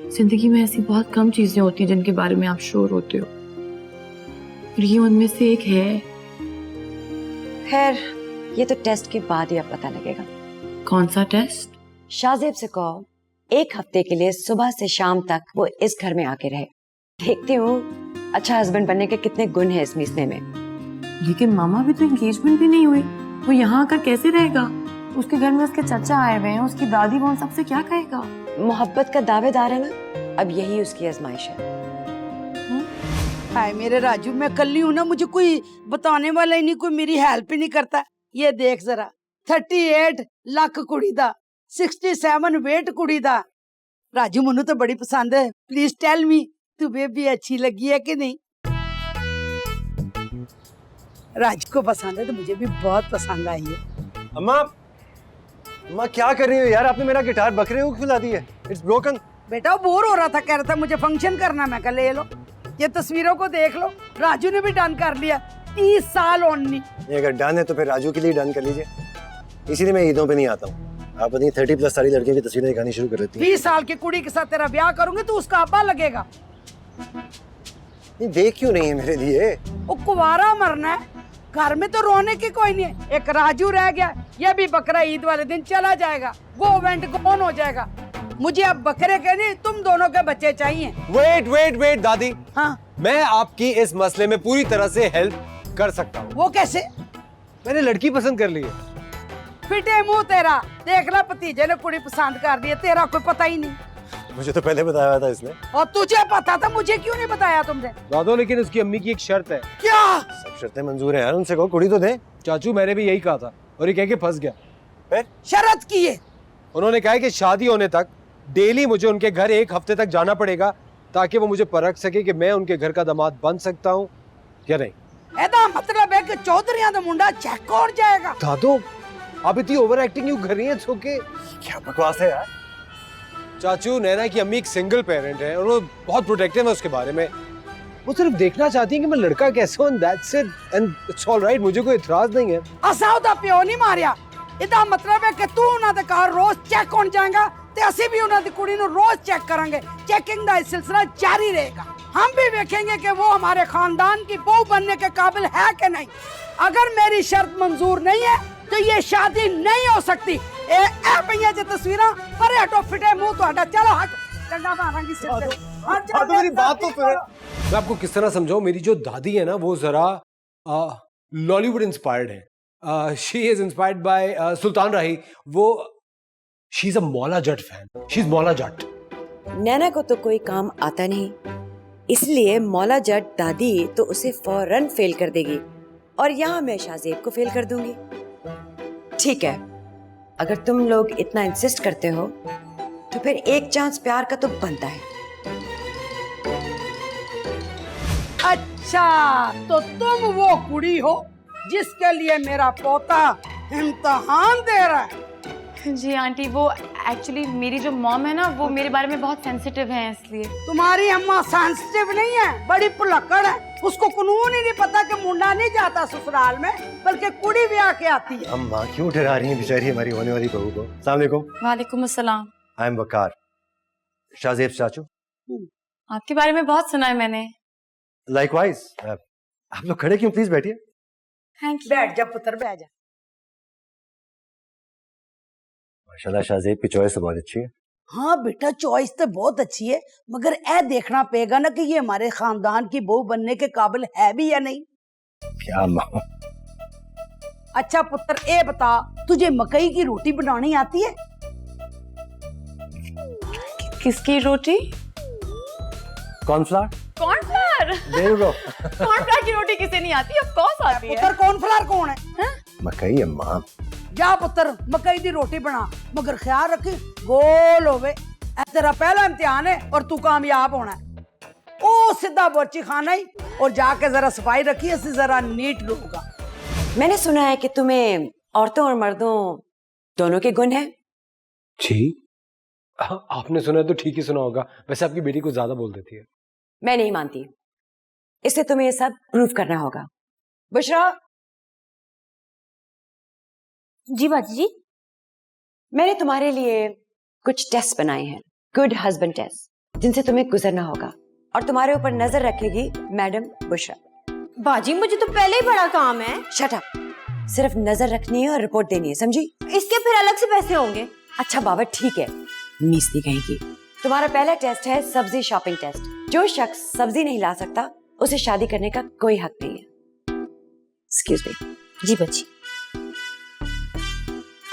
जिंदगी में ऐसी बहुत कम चीजें होती हैं जिनके बारे में आप श्योर होते हो, और ये उनमें से एक है। खैर ये तो टेस्ट के बाद ही अब पता लगेगा। कौन सा टेस्ट? शाज़ेब से कहो 1 हफ्ते के लिए सुबह से शाम तक वो इस घर में आके रहे। देखती हूँ अच्छा हस्बैंड बनने के कितने गुण है इस मिसने में। लेकिन मामा भी तो एंगेजमेंट भी नहीं हुई, वो यहाँ आकर कैसे रहेगा? उसके घर में उसके चाचा आए हुए हैं, उसकी दादी, वो उन सबसे क्या कहेगा? मोहब्बत का दावेदार है ना, अब यही उसकी आजमाइश है। हाय मेरे राजू, मैं कल्ली हूँ ना, मुझे कोई बताने वाला ही नहीं, कोई मेरी हेल्प ही नहीं करता। ये देख जरा 38 लाख कुड़ी दा, 67 वेट कुड़ी दा। राजू मनु तो बड़ी पसंद है, प्लीज टेल मी तुम्हें भी अच्छी लगी है कि नहीं? राजू को पसंद है तो मुझे भी बहुत पसंद आई है। अम्मा, अम्मा क्या कर रही हो यार? आपने मेरा गिटार बकरे को खिला दी है, इट्स ब्रोकन। बेटा वो बोर हो रहा था, कह रहा था मुझे फंक्शन करना। मैं कहा ले लो, ये तस्वीरों को देख लो, राजू ने भी डन कर लिया। 30 साल ओनली। अगर डन है तो फिर राजू के लिए डन कर लीजिए, इसीलिए मैं ईदों पे नहीं आता हूँ। आप अपनी 30+ सारी लड़कियों की तस्वीरें दिखानी शुरू कर देती हैं। 20 साल की कुड़ी के साथ तेरा ब्याह करूंगी तो उसका अब्बा लगेगा। देख क्यों नहीं है मेरे लिए? वो कुवारा मरना है, घर में तो रोने की कोई नहीं है। एक राजू रह गया, ये भी बकरा ईद वाले दिन चला जाएगा, गो वेंट कौन हो जाएगा। मुझे अब बकरे के नहीं, तुम दोनों के बच्चे चाहिए। वेट वेट वेट दादी, हाँ, मैं आपकी इस मसले में पूरी तरह से हेल्प कर सकता हूँ। वो कैसे? मैंने लड़की पसंद कर ली है। फिटे मुंह तेरा, देखना भतीजे ने कुड़ी पसंद कर दी है, तेरा कोई पता ही नहीं। मुझे तो पहले बताया था इसने। और तुझे पता था, मुझे क्यों नहीं बताया तुमने? दादो लेकिन उसकी अम्मी की एक शर्त है। क्या? सब शर्तें मंजूर है यार, उनसे कहो कुड़ी तो दे। चाचू मैंने भी यही कहा था और ये कह के फंस गया। फिर शरत की है? उन्होंने कहा है कि शादी होने तक डेली मुझे उनके घर 1 हफ्ते तक जाना पड़ेगा ताकि वो मुझे परख सके कि मैं उनके घर का दामाद बन सकता हूँ या नहीं। एदा मतलब है कि चौधरिया का मुंडा चेक हो जाएगा। दादो आप इतनी ओवर एक्टिंग क्यों कर रही हैं? छोके क्या बकवास है यार। चाचू नैना की अम्मी एक सिंगल पेरेंट है और वो बहुत प्रोटेक्टिव है उसके बारे में। वो सिर्फ देखना चाहती है कि मैं लड़का कैसा हूं, that's it, and it's all right, मुझे कोई इतराज नहीं है। असा ਉਹਦਾ ਪਿਓ ਨਹੀਂ ਮਾਰਿਆ। ਇਹਦਾ ਮਤਲਬ ਹੈ ਕਿ ਤੂੰ ਉਹਨਾਂ ਦੇ ਘਰ ਰੋਜ਼ ਚੈੱਕ ਹੋਣ ਜਾਏਗਾ ਤੇ ਅਸੀਂ ਵੀ ਉਹਨਾਂ ਦੀ ਕੁੜੀ ਨੂੰ रोज चेक करेंगे। चेकिंग का सिलसिला जारी रहेगा। हम भी देखेंगे कि वो हमारे खानदान की बहू बनने के काबिल है कि नहीं। अगर मेरी शर्त मंजूर नहीं है तो ये शादी नहीं हो सकती। ए पईया जे तस्वीरां पर हटो, फिटे मुंह ਤੁਹਾਡਾ। चलो हट, डंडा मारांगी सिर पे। दादो मेरी बात तो सुनो। मैं आपको किस तरह समझाऊं, मेरी जो दादी है ना वो जरा लॉलीवुड इंस्पायर्ड है। शी इज इंस्पायर्ड बाय सुल्तान राही। वो she is a Maula Jatt fan. She is Maula Jatt. नैना को तो कोई काम आता नहीं, इसलिए मौला जट दादी तो उसे फौरन फेल कर देगी और यहाँ मैं शाहजेब को फेल कर दूंगी। ठीक है, अगर तुम लोग इतना इंसिस्ट करते हो तो फिर एक चांस प्यार का तो बनता है। अच्छा, तो तुम वो कुड़ी हो जिसके लिए मेरा पोता इम्तिहान दे रहा है। जी आंटी, वो एक्चुअली मेरी जो मॉम है ना, वो मेरे बारे में बहुत सेंसिटिव है, इसलिए। तुम्हारी अम्मा सेंसिटिव नहीं है, बड़ी पुलक्कड़ है। उसको कानून ही नहीं पता कि मुंडा नहीं जाता ससुराल में, बल्कि कुड़ी भी आके आती है। अम्मा क्यों डरा रही है बेचारी हमारी होने वाली बहू को? अस्सलाम वालेकुम। वालेकुम अस्सलाम। आई एम वकार, शाहजेब चाचू। आपके बारे में बहुत सुना है मैंने। लाइकवाइज। आप लोग खड़े क्यों, प्लीज बैठिए। Thank you. बैठ जा पुत्र, बैठ जा। माशाल्लाह शाहजेब की चॉइस तो बहुत अच्छी है। हाँ बेटा, चॉइस तो बहुत अच्छी है, मगर ए देखना पड़ेगा ना कि ये हमारे खानदान की बहू बनने के काबिल है भी या नहीं। क्या अम्मा? अच्छा पुत्र, ए बता, तुझे मकई की रोटी बनानी आती है? किसकी रोटी? Cornflour. Cornflour? There you go. Cornflour की रोटी किसे नहीं आती? ऑफ कोर्स आती है। पुत्र, कॉर्नफ्लावर कौन है? मकई अम्मा। जा पुत्र, मकई की रोटी बना, मगर ख्याल रखी गोल होवे। ए तेरा पहला इम्तिहान है और तू कामयाब होना है। ओ सीधा बोची खाना ही, और जाके जरा सफाई रखी, इससे जरा नीट होगा। मैंने सुना है कि तुम्हें औरतों और मर्दों दोनों के गुण हैं। जी आपने सुना है तो ठीक ही सुना होगा, वैसे आपकी बेटी को ज्यादा बोल देती है। मैं नहीं मानती, इसलिए तुम्हें ये सब प्रूव करना होगा। बुशरा। जी बाजी जी। मैंने तुम्हारे लिए कुछ टेस्ट बनाए हैं, गुड हस्बैंड टेस्ट, जिनसे तुम्हें गुजरना होगा और तुम्हारे ऊपर नजर रखेगी मैडम बुशरा। बाजी, मुझे तो पहले ही बड़ा काम है। शट अप, सिर्फ नजर रखनी है और रिपोर्ट देनी है, समझी? इसके फिर अलग से पैसे होंगे? अच्छा बाबा ठीक है, मीसली कहेगी। तुम्हारा पहला टेस्ट है सब्जी शॉपिंग टेस्ट। जो शख्स सब्जी नहीं ला सकता उसे शादी करने का कोई हक नहीं है। Excuse me. जी बाजी।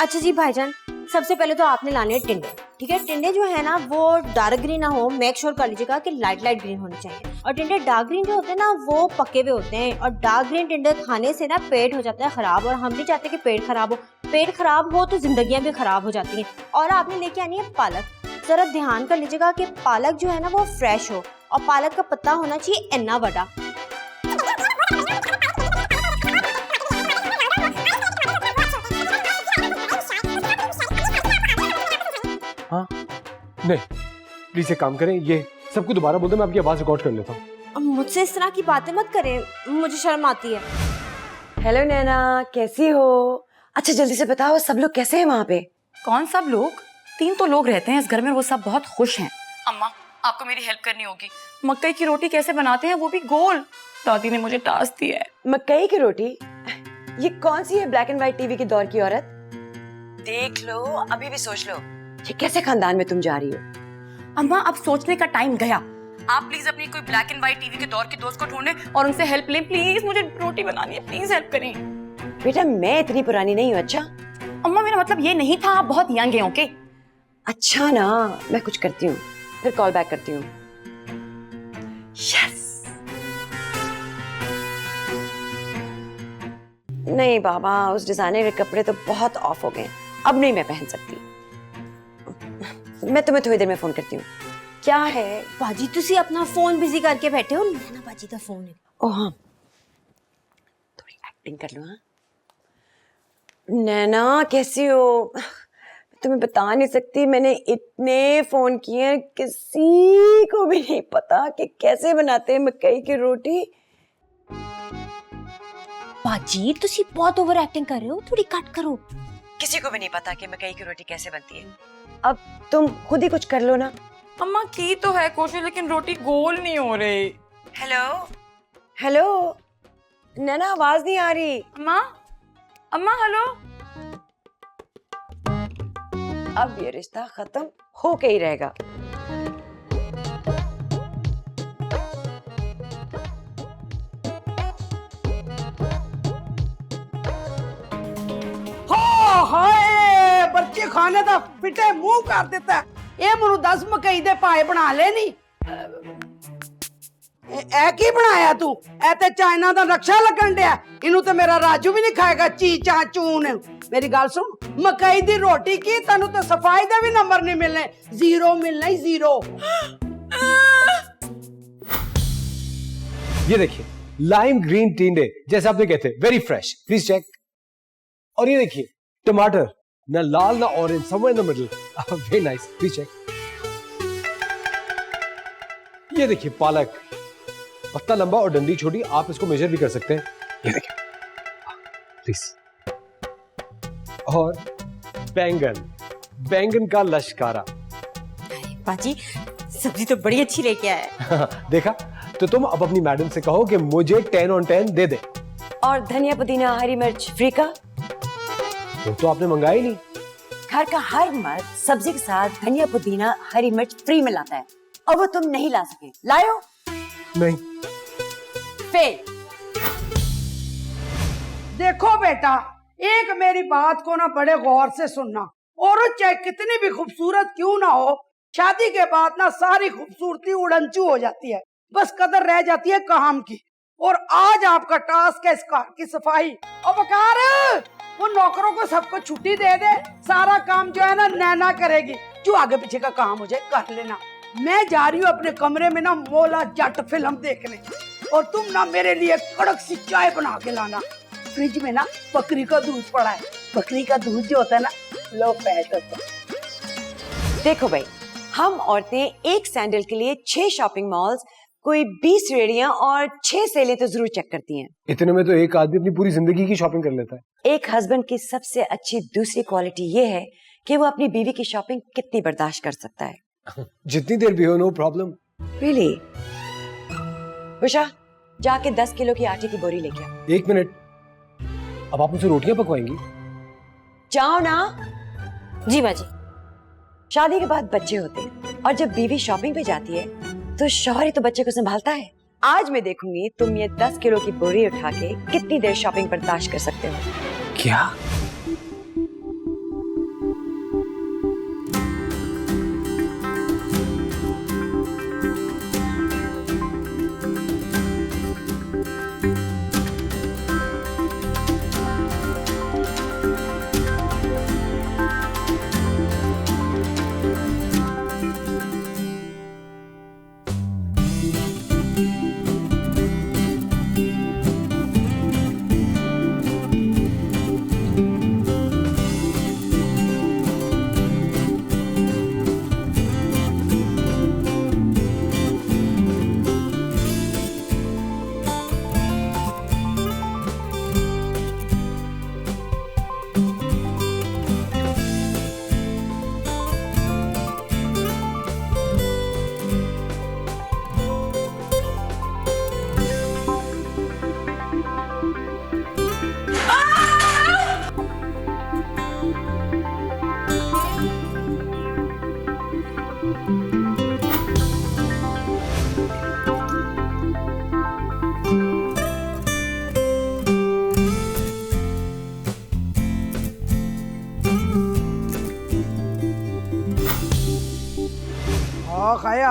अच्छा जी भाईजान, सबसे पहले तो आपने लाने हैं टिंडे। ठीक है, टिंडे जो है ना वो डार्क ग्रीन ना हो, मेक श्योर कर लीजिएगा कि लाइट लाइट ग्रीन होने चाहिए। और टिंडे डार्क ग्रीन जो होते हैं ना वो पके हुए होते हैं, और डार्क ग्रीन टिंडे खाने से ना पेट हो जाता है खराब, और हम नहीं चाहते कि पेट खराब हो। पेट खराब हो तो जिंदगियां भी खराब हो जाती हैं। और आपने लेके आनी है पालक। जरा ध्यान कर लीजिएगा कि पालक जो है ना वो फ्रेश हो, और पालक का पत्ता होना चाहिए इतना बड़ा। हाँ नहीं, प्लीज एक काम करें, ये सबको दोबारा बोल दो, मैं आपकी आवाज रिकॉर्ड कर लेता हूँ। मुझसे इस तरह की बातें मत करें, मुझे शर्म आती है। हेलो नैना, कैसी हो? अच्छा जल्दी से बताओ, सब लोग कैसे हैं वहाँ पे? कौन सब लोग? 3 तो लोग रहते हैं इस घर में, वो सब बहुत खुश हैं। अम्मा, आपको मेरी हेल्प करनी होगी। मकई की रोटी कैसे बनाते हैं, वो भी गोल। दादी ने मुझे टास्क दिया है। मकई की रोटी? ये कौन सी है ब्लैक एंड व्हाइट टीवी के दौर की औरत? देख लो, अभी भी सोच लो, ये कैसे खानदान में तुम जा रही हो? अम्मा अब सोचने का टाइम गया। आप प्लीज अपनी कोई ब्लैक एंड व्हाइट टीवी के दौर के दोस्त को ढूंढें और उनसे हेल्प लें। प्लीज मुझे रोटी बनानी है, प्लीज हेल्प करें। बेटा मैं इतनी पुरानी नहीं हूँ। अच्छा अम्मा मेरा मतलब ये नहीं था, आप बहुत यंग हैं। ओके अच्छा ना, मैं कुछ करती हूँ, फिर कॉल बैक करती हूँ। यस। नहीं बाबा, उस डिजाइनर के कपड़े तो बहुत ऑफ हो गए, अब नहीं मैं पहन सकती। मैं तुम्हें थोड़ी देर में फोन करती हूँ। क्या है बाजी तुसी अपना फोन बिजी करके बैठे हो, नैना बाजी का फोन है। ओह हाँ, थोड़ी एक्टिंग कर लो। हाँ नैना कैसी हो? तुम्हें बता नहीं सकती, मैंने इतने फोन किए, किसी को भी नहीं पता कि कैसे बनाते हैं मकई की रोटी। बाजी तुसी बहुत ओवर एक्टिंग कर रहे हो, थोड़ी कट करो। किसी को भी नहीं पता कि मकई की रोटी कैसे बनती है। अब तुम खुद ही कुछ कर लो ना। अम्मा की तो है कोशिश, लेकिन रोटी गोल नहीं हो रही। हेलो हेलो नैना, आवाज नहीं आ रही। अम्मा अम्मा हेलो। अब ये रिश्ता खत्म होके ही रहेगा। हाय बच्चे खाने का पिटे मुंह कर देता है। ये मनु 10 मकई दे पाए बना ले नी। ए की बनाया तू? ए ते चाइना दा नक्शा लगन दिया। इनू ते मेरा राजू भी नहीं खाएगा। ची चा चून। मेरी गल सुन, मकई दी रोटी की तनु तो सफाई दे भी नंबर नहीं मिलने, 0 मिलने, 0। ये देखिए लाइम ग्रीन टिंडे, जैसे आपने कहते, वेरी फ्रेश, प्लीज चेक। और ये देखिए टमाटर, ना लाल ना orange, somewhere in the middle, very nice, please check. ये देखिए पालक, पत्ता लंबा और डंडी छोटी, आप इसको मेजर भी कर सकते हैं। ये देखिए प्लीज। और बैंगन, बैंगन का लश्कारा। बाजी सब्जी तो बड़ी अच्छी लेके आया है। देखा, तो तुम अब अपनी मैडम से कहो कि मुझे 10 on 10 दे दे। और धनिया पुदीना हरी मिर्च फ्री का? तो आपने मंगाया ही नहीं। घर का हर मर्द सब्जी के साथ धनिया पुदीना हरी मिर्च फ्री में लाता है, और वो तुम नहीं ला सके। लायो? नहीं। फेल। देखो बेटा, एक मेरी बात को ना बड़े गौर से सुनना। औरत चाहे कितनी भी खूबसूरत क्यों ना हो, शादी के बाद ना सारी खूबसूरती उड़नचू हो जाती है, बस कदर रह जाती है काम की। और आज आपका टास्क है इस कार की सफाई। और बकार वो नौकरों को सबको छुट्टी दे दे, सारा काम जो है ना नैना करेगी। जो आगे पीछे का काम हो जाए कर लेना। मैं जा रही हूँ अपने कमरे में ना मौला जट फिल्म देखने, और तुम ना मेरे लिए कड़क सी चाय बना के लाना। फ्रिज में ना बकरी का दूध पड़ा है, बकरी का दूध जो होता है ना लो फैट होता है। देखो भाई, हम औरतें एक सैंडल के लिए 6 शॉपिंग मॉल्स, कोई 20 रेडियां और 6 सेलें तो जरूर चेक करती हैं। इतने में तो एक आदमी अपनी पूरी जिंदगी की शॉपिंग कर लेता है। एक हस्बैंड की सबसे अच्छी दूसरी क्वालिटी ये है कि वो अपनी बीवी की शॉपिंग कितनी बर्दाश्त कर सकता है। जितनी देर भी हो, नो प्रॉब्लम। रियली? उषा, जाके 10 किलो की आटे की बोरी लेके आ। 1 मिनट, अब आप मुझसे रोटियां पकवाएंगी? जाओ ना। जी बाजी। शादी के बाद बच्चे होते हैं, और जब बीवी शॉपिंग पे जाती है तो शौहर ही तो बच्चे को संभालता है। आज मैं देखूंगी तुम ये 10 किलो की बोरी उठा के कितनी देर शॉपिंग बर्दाश्त कर सकते हो। क्या?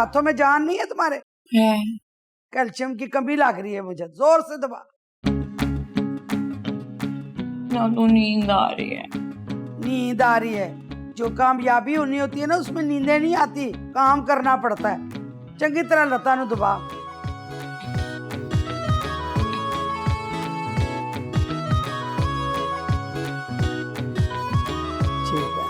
हाथों में जान नहीं है तुम्हारे? कैल्शियम की कमी लग रही है मुझे, जोर से दबा। दादू नींद आ रही है। नींद आ रही है? जो कामयाबी होनी होती है ना उसमें नींदें नहीं आती, काम करना पड़ता है। चंगी तरह लता नु दबा। ठीक है।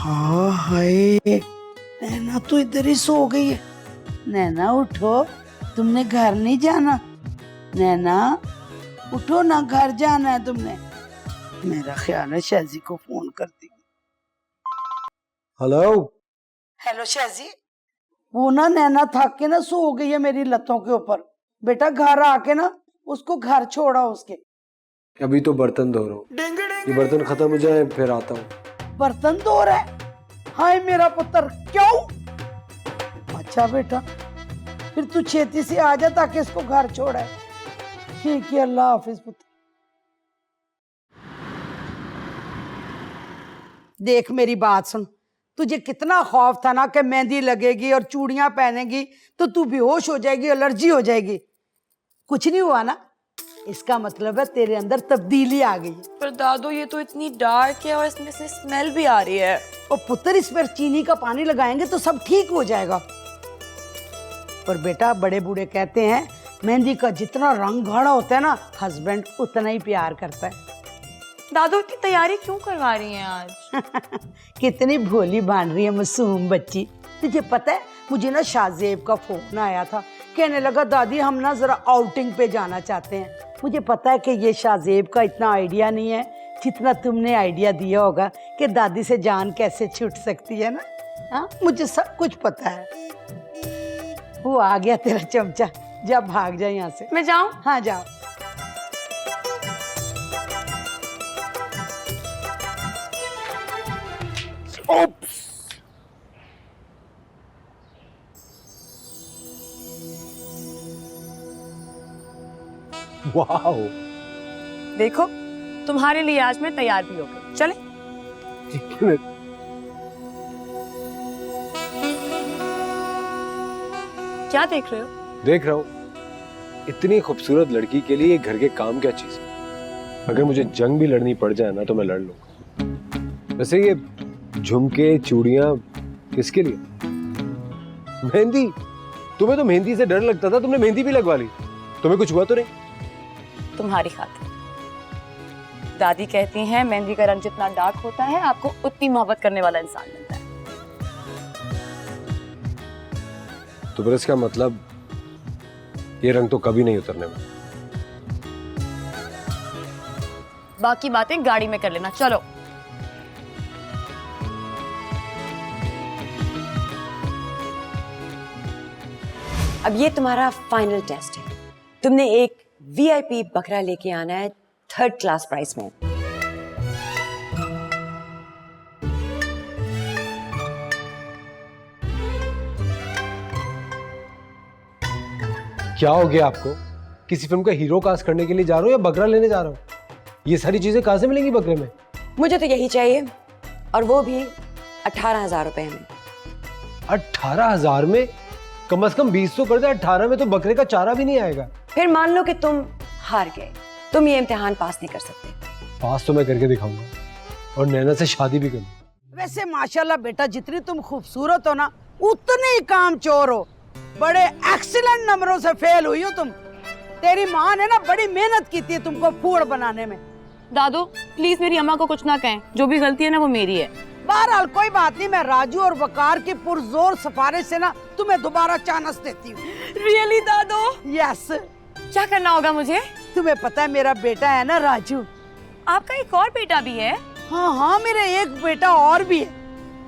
हाँ हाय, नैना तो इधर ही सो गई है। नैना उठो, तुमने घर नहीं जाना। नैना उठो ना, घर जाना है तुमने। मेरा ख्याल है शाजी को फोन करती हूँ। हेलो हेलो शाजी, वो ना नैना थक के ना सो गई है मेरी लतों के ऊपर। बेटा घर आके ना उसको घर छोड़ा उसके। अभी तो बर्तन धो रहा हूँ, ये बर्तन खत्म हो जाए फिर आता हूँ। बर्तन धो रहा है? हाय मेरा पुत्र, क्यों? अच्छा बेटा, फिर तू छेती से आ जा ताकि इसको घर छोड़ा है। ठीक है, अल्लाह हाफिज पुत्र। देख मेरी बात सुन, तुझे कितना खौफ था ना कि मेहंदी लगेगी और चूड़ियां पहनेगी तो तू बेहोश हो जाएगी, एलर्जी हो जाएगी। कुछ नहीं हुआ ना? इसका मतलब है तेरे अंदर तब्दीली आ गई है। पर दादू ये तो इतनी डार्क है और इसमें से स्मेल भी आ रही है। और पुत्र इस पर चीनी का पानी लगाएंगे तो सब ठीक हो जाएगा। पर बेटा बड़े बूढ़े कहते हैं मेहंदी का जितना रंग गाढ़ा होता है ना, हस्बैंड उतना ही प्यार करता है। दादू इतनी तैयारी क्यों करवा रही हैं आज? कितनी भोली बन रही है मासूम बच्ची। तुझे पता है मुझे ना शाहजेब का फोन आया था, कहने लगा दादी हम ना जरा आउटिंग पे जाना चाहते हैं। मुझे पता है कि ये शाहजेब का इतना आइडिया नहीं है जितना तुमने आइडिया दिया होगा कि दादी से जान कैसे छूट सकती है ना। हाँ मुझे सब कुछ पता है। वो आ गया तेरा चमचा, जा भाग जा यहाँ से। मैं जाऊं? हाँ जाओ। वाओ, देखो तुम्हारे लिए आज मैं तैयार भी हो गई। चले? एक मिनट। क्या देख रहे हो? देख रहा हूँ इतनी खूबसूरत लड़की के लिए घर के काम क्या चीज है। अगर मुझे जंग भी लड़नी पड़ जाए ना तो मैं लड़ लूंगा। वैसे ये झुमके चूड़ियां किसके लिए? मेहंदी? तुम्हें तो मेहंदी से डर लगता था, तुमने मेहंदी भी लगवा ली। तुम्हें कुछ हुआ तो नहीं? तुम्हारी खातिर। दादी कहती हैं मेहंदी का रंग जितना डार्क होता है आपको उतनी मोहब्बत करने वाला इंसान मिलता है। तो फिर इसका मतलब ये रंग तो कभी नहीं उतरने में। बाकी बातें गाड़ी में कर लेना। चलो। अब ये तुम्हारा फाइनल टेस्ट है। तुमने एक वीआईपी बकरा लेके आना है 3rd क्लास प्राइस में। क्या हो गया आपको? किसी फिल्म का हीरो कास्ट करने के लिए जा रहा हूँ या बकरा लेने जा रहा हूँ? ये सारी चीजें कहाँ से मिलेंगी बकरे में? मुझे तो यही चाहिए, और वो भी 18,000 रुपए में। 18,000 में? कम से कम 20 तो कर दे। 18 में तो बकरे का चारा भी नहीं आएगा। फिर मान लो कि तुम हार गए, तुम ये इम्तिहान पास नहीं कर सकते। पास तो मैं करके दिखाऊंगा और नैना से शादी भी करूंगा। वैसे माशाल्लाह बेटा, जितनी तुम खूबसूरत हो ना उतने ही काम चोर हो। बड़े एक्सीलेंट नंबरों से फेल हुई हो तुम। तेरी माँ ने ना बड़ी मेहनत की थी तुमको फूड बनाने में। दादू प्लीज मेरी अम्मा को कुछ ना कहें, जो भी गलती है ना वो मेरी है। बहरहाल कोई बात नहीं, मैं राजू और वकार की पुरजोर सिफारिश से ना तुम्हें दोबारा चांस देती हूँ। रियली दादू? यस। क्या करना होगा मुझे? तुम्हें पता है मेरा बेटा है ना राजू। आपका एक और बेटा भी है? हाँ हाँ, मेरा एक बेटा और भी है।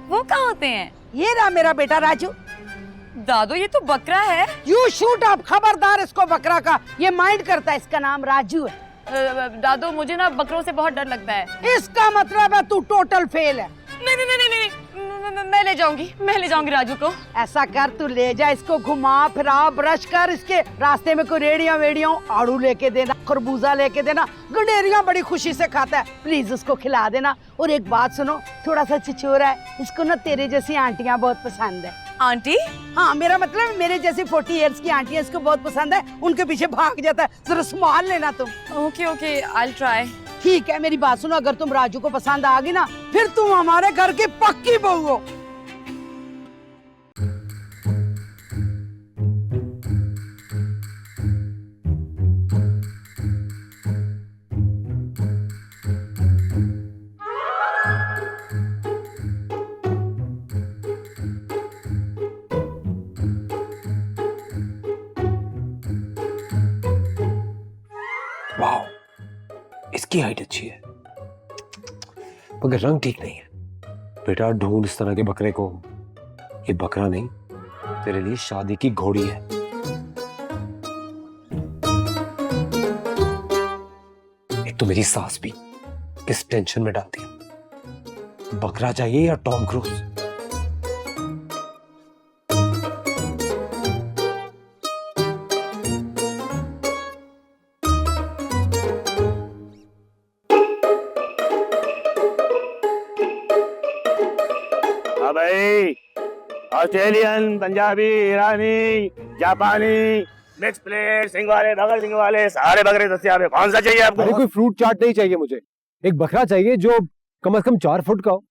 वो कहाँ होते हैं? ये रहा मेरा बेटा राजू। दादू ये तो बकरा है। यू शूट अप, खबरदार इसको बकरा का। ये माइंड करता है, इसका नाम राजू है। दादू मुझे ना बकरों से बहुत डर लगता है। इसका मतलब है तू टोटल फेल है। नहीं नहीं नहीं नहीं, नहीं मैं ले जाऊंगी राजू को। ऐसा कर, तू ले जा इसको, घुमा फिरा, ब्रश कर, इसके रास्ते में कोई रेड़ियां वेड़ियां आड़ू लेके देना, खरबूजा लेके देना, गडेरियां बड़ी खुशी से खाता है, प्लीज उसको खिला देना। और एक बात सुनो, थोड़ा सा छिछोरा है, इसको ना तेरे जैसी आंटियां बहुत पसंद है। आंटी? हाँ, मेरा मतलब मेरे जैसी 40 इयर्स की आंटियां इसको बहुत पसंद है, उनके पीछे भाग जाता है। जरा संभाल लेना तुम। Okay okay, I will try. ठीक है, मेरी बात सुनो, अगर तुम राजू को पसंद आ गई ना, फिर तुम हमारे घर की पक्की बहू हो। वाह, इसकी हाइट अच्छी है, मगर रंग ठीक नहीं है। बेटा ढूंढ इस तरह के बकरे को। ये बकरा नहीं, तेरे लिए शादी की घोड़ी है। एक तो मेरी सास भी किस टेंशन में डालती है, बकरा चाहिए या टॉम क्रूज। भाई, ऑस्ट्रेलियन, पंजाबी, ईरानी, जापानी, मिक्स प्लेट, सिंग वाले, बगल सिंग वाले, सारे बकरे दस्तियाब है। कौन सा चाहिए आपको? अरे कोई फ्रूट चाट नहीं चाहिए मुझे, एक बकरा चाहिए जो कम से कम 4 फुट का हो,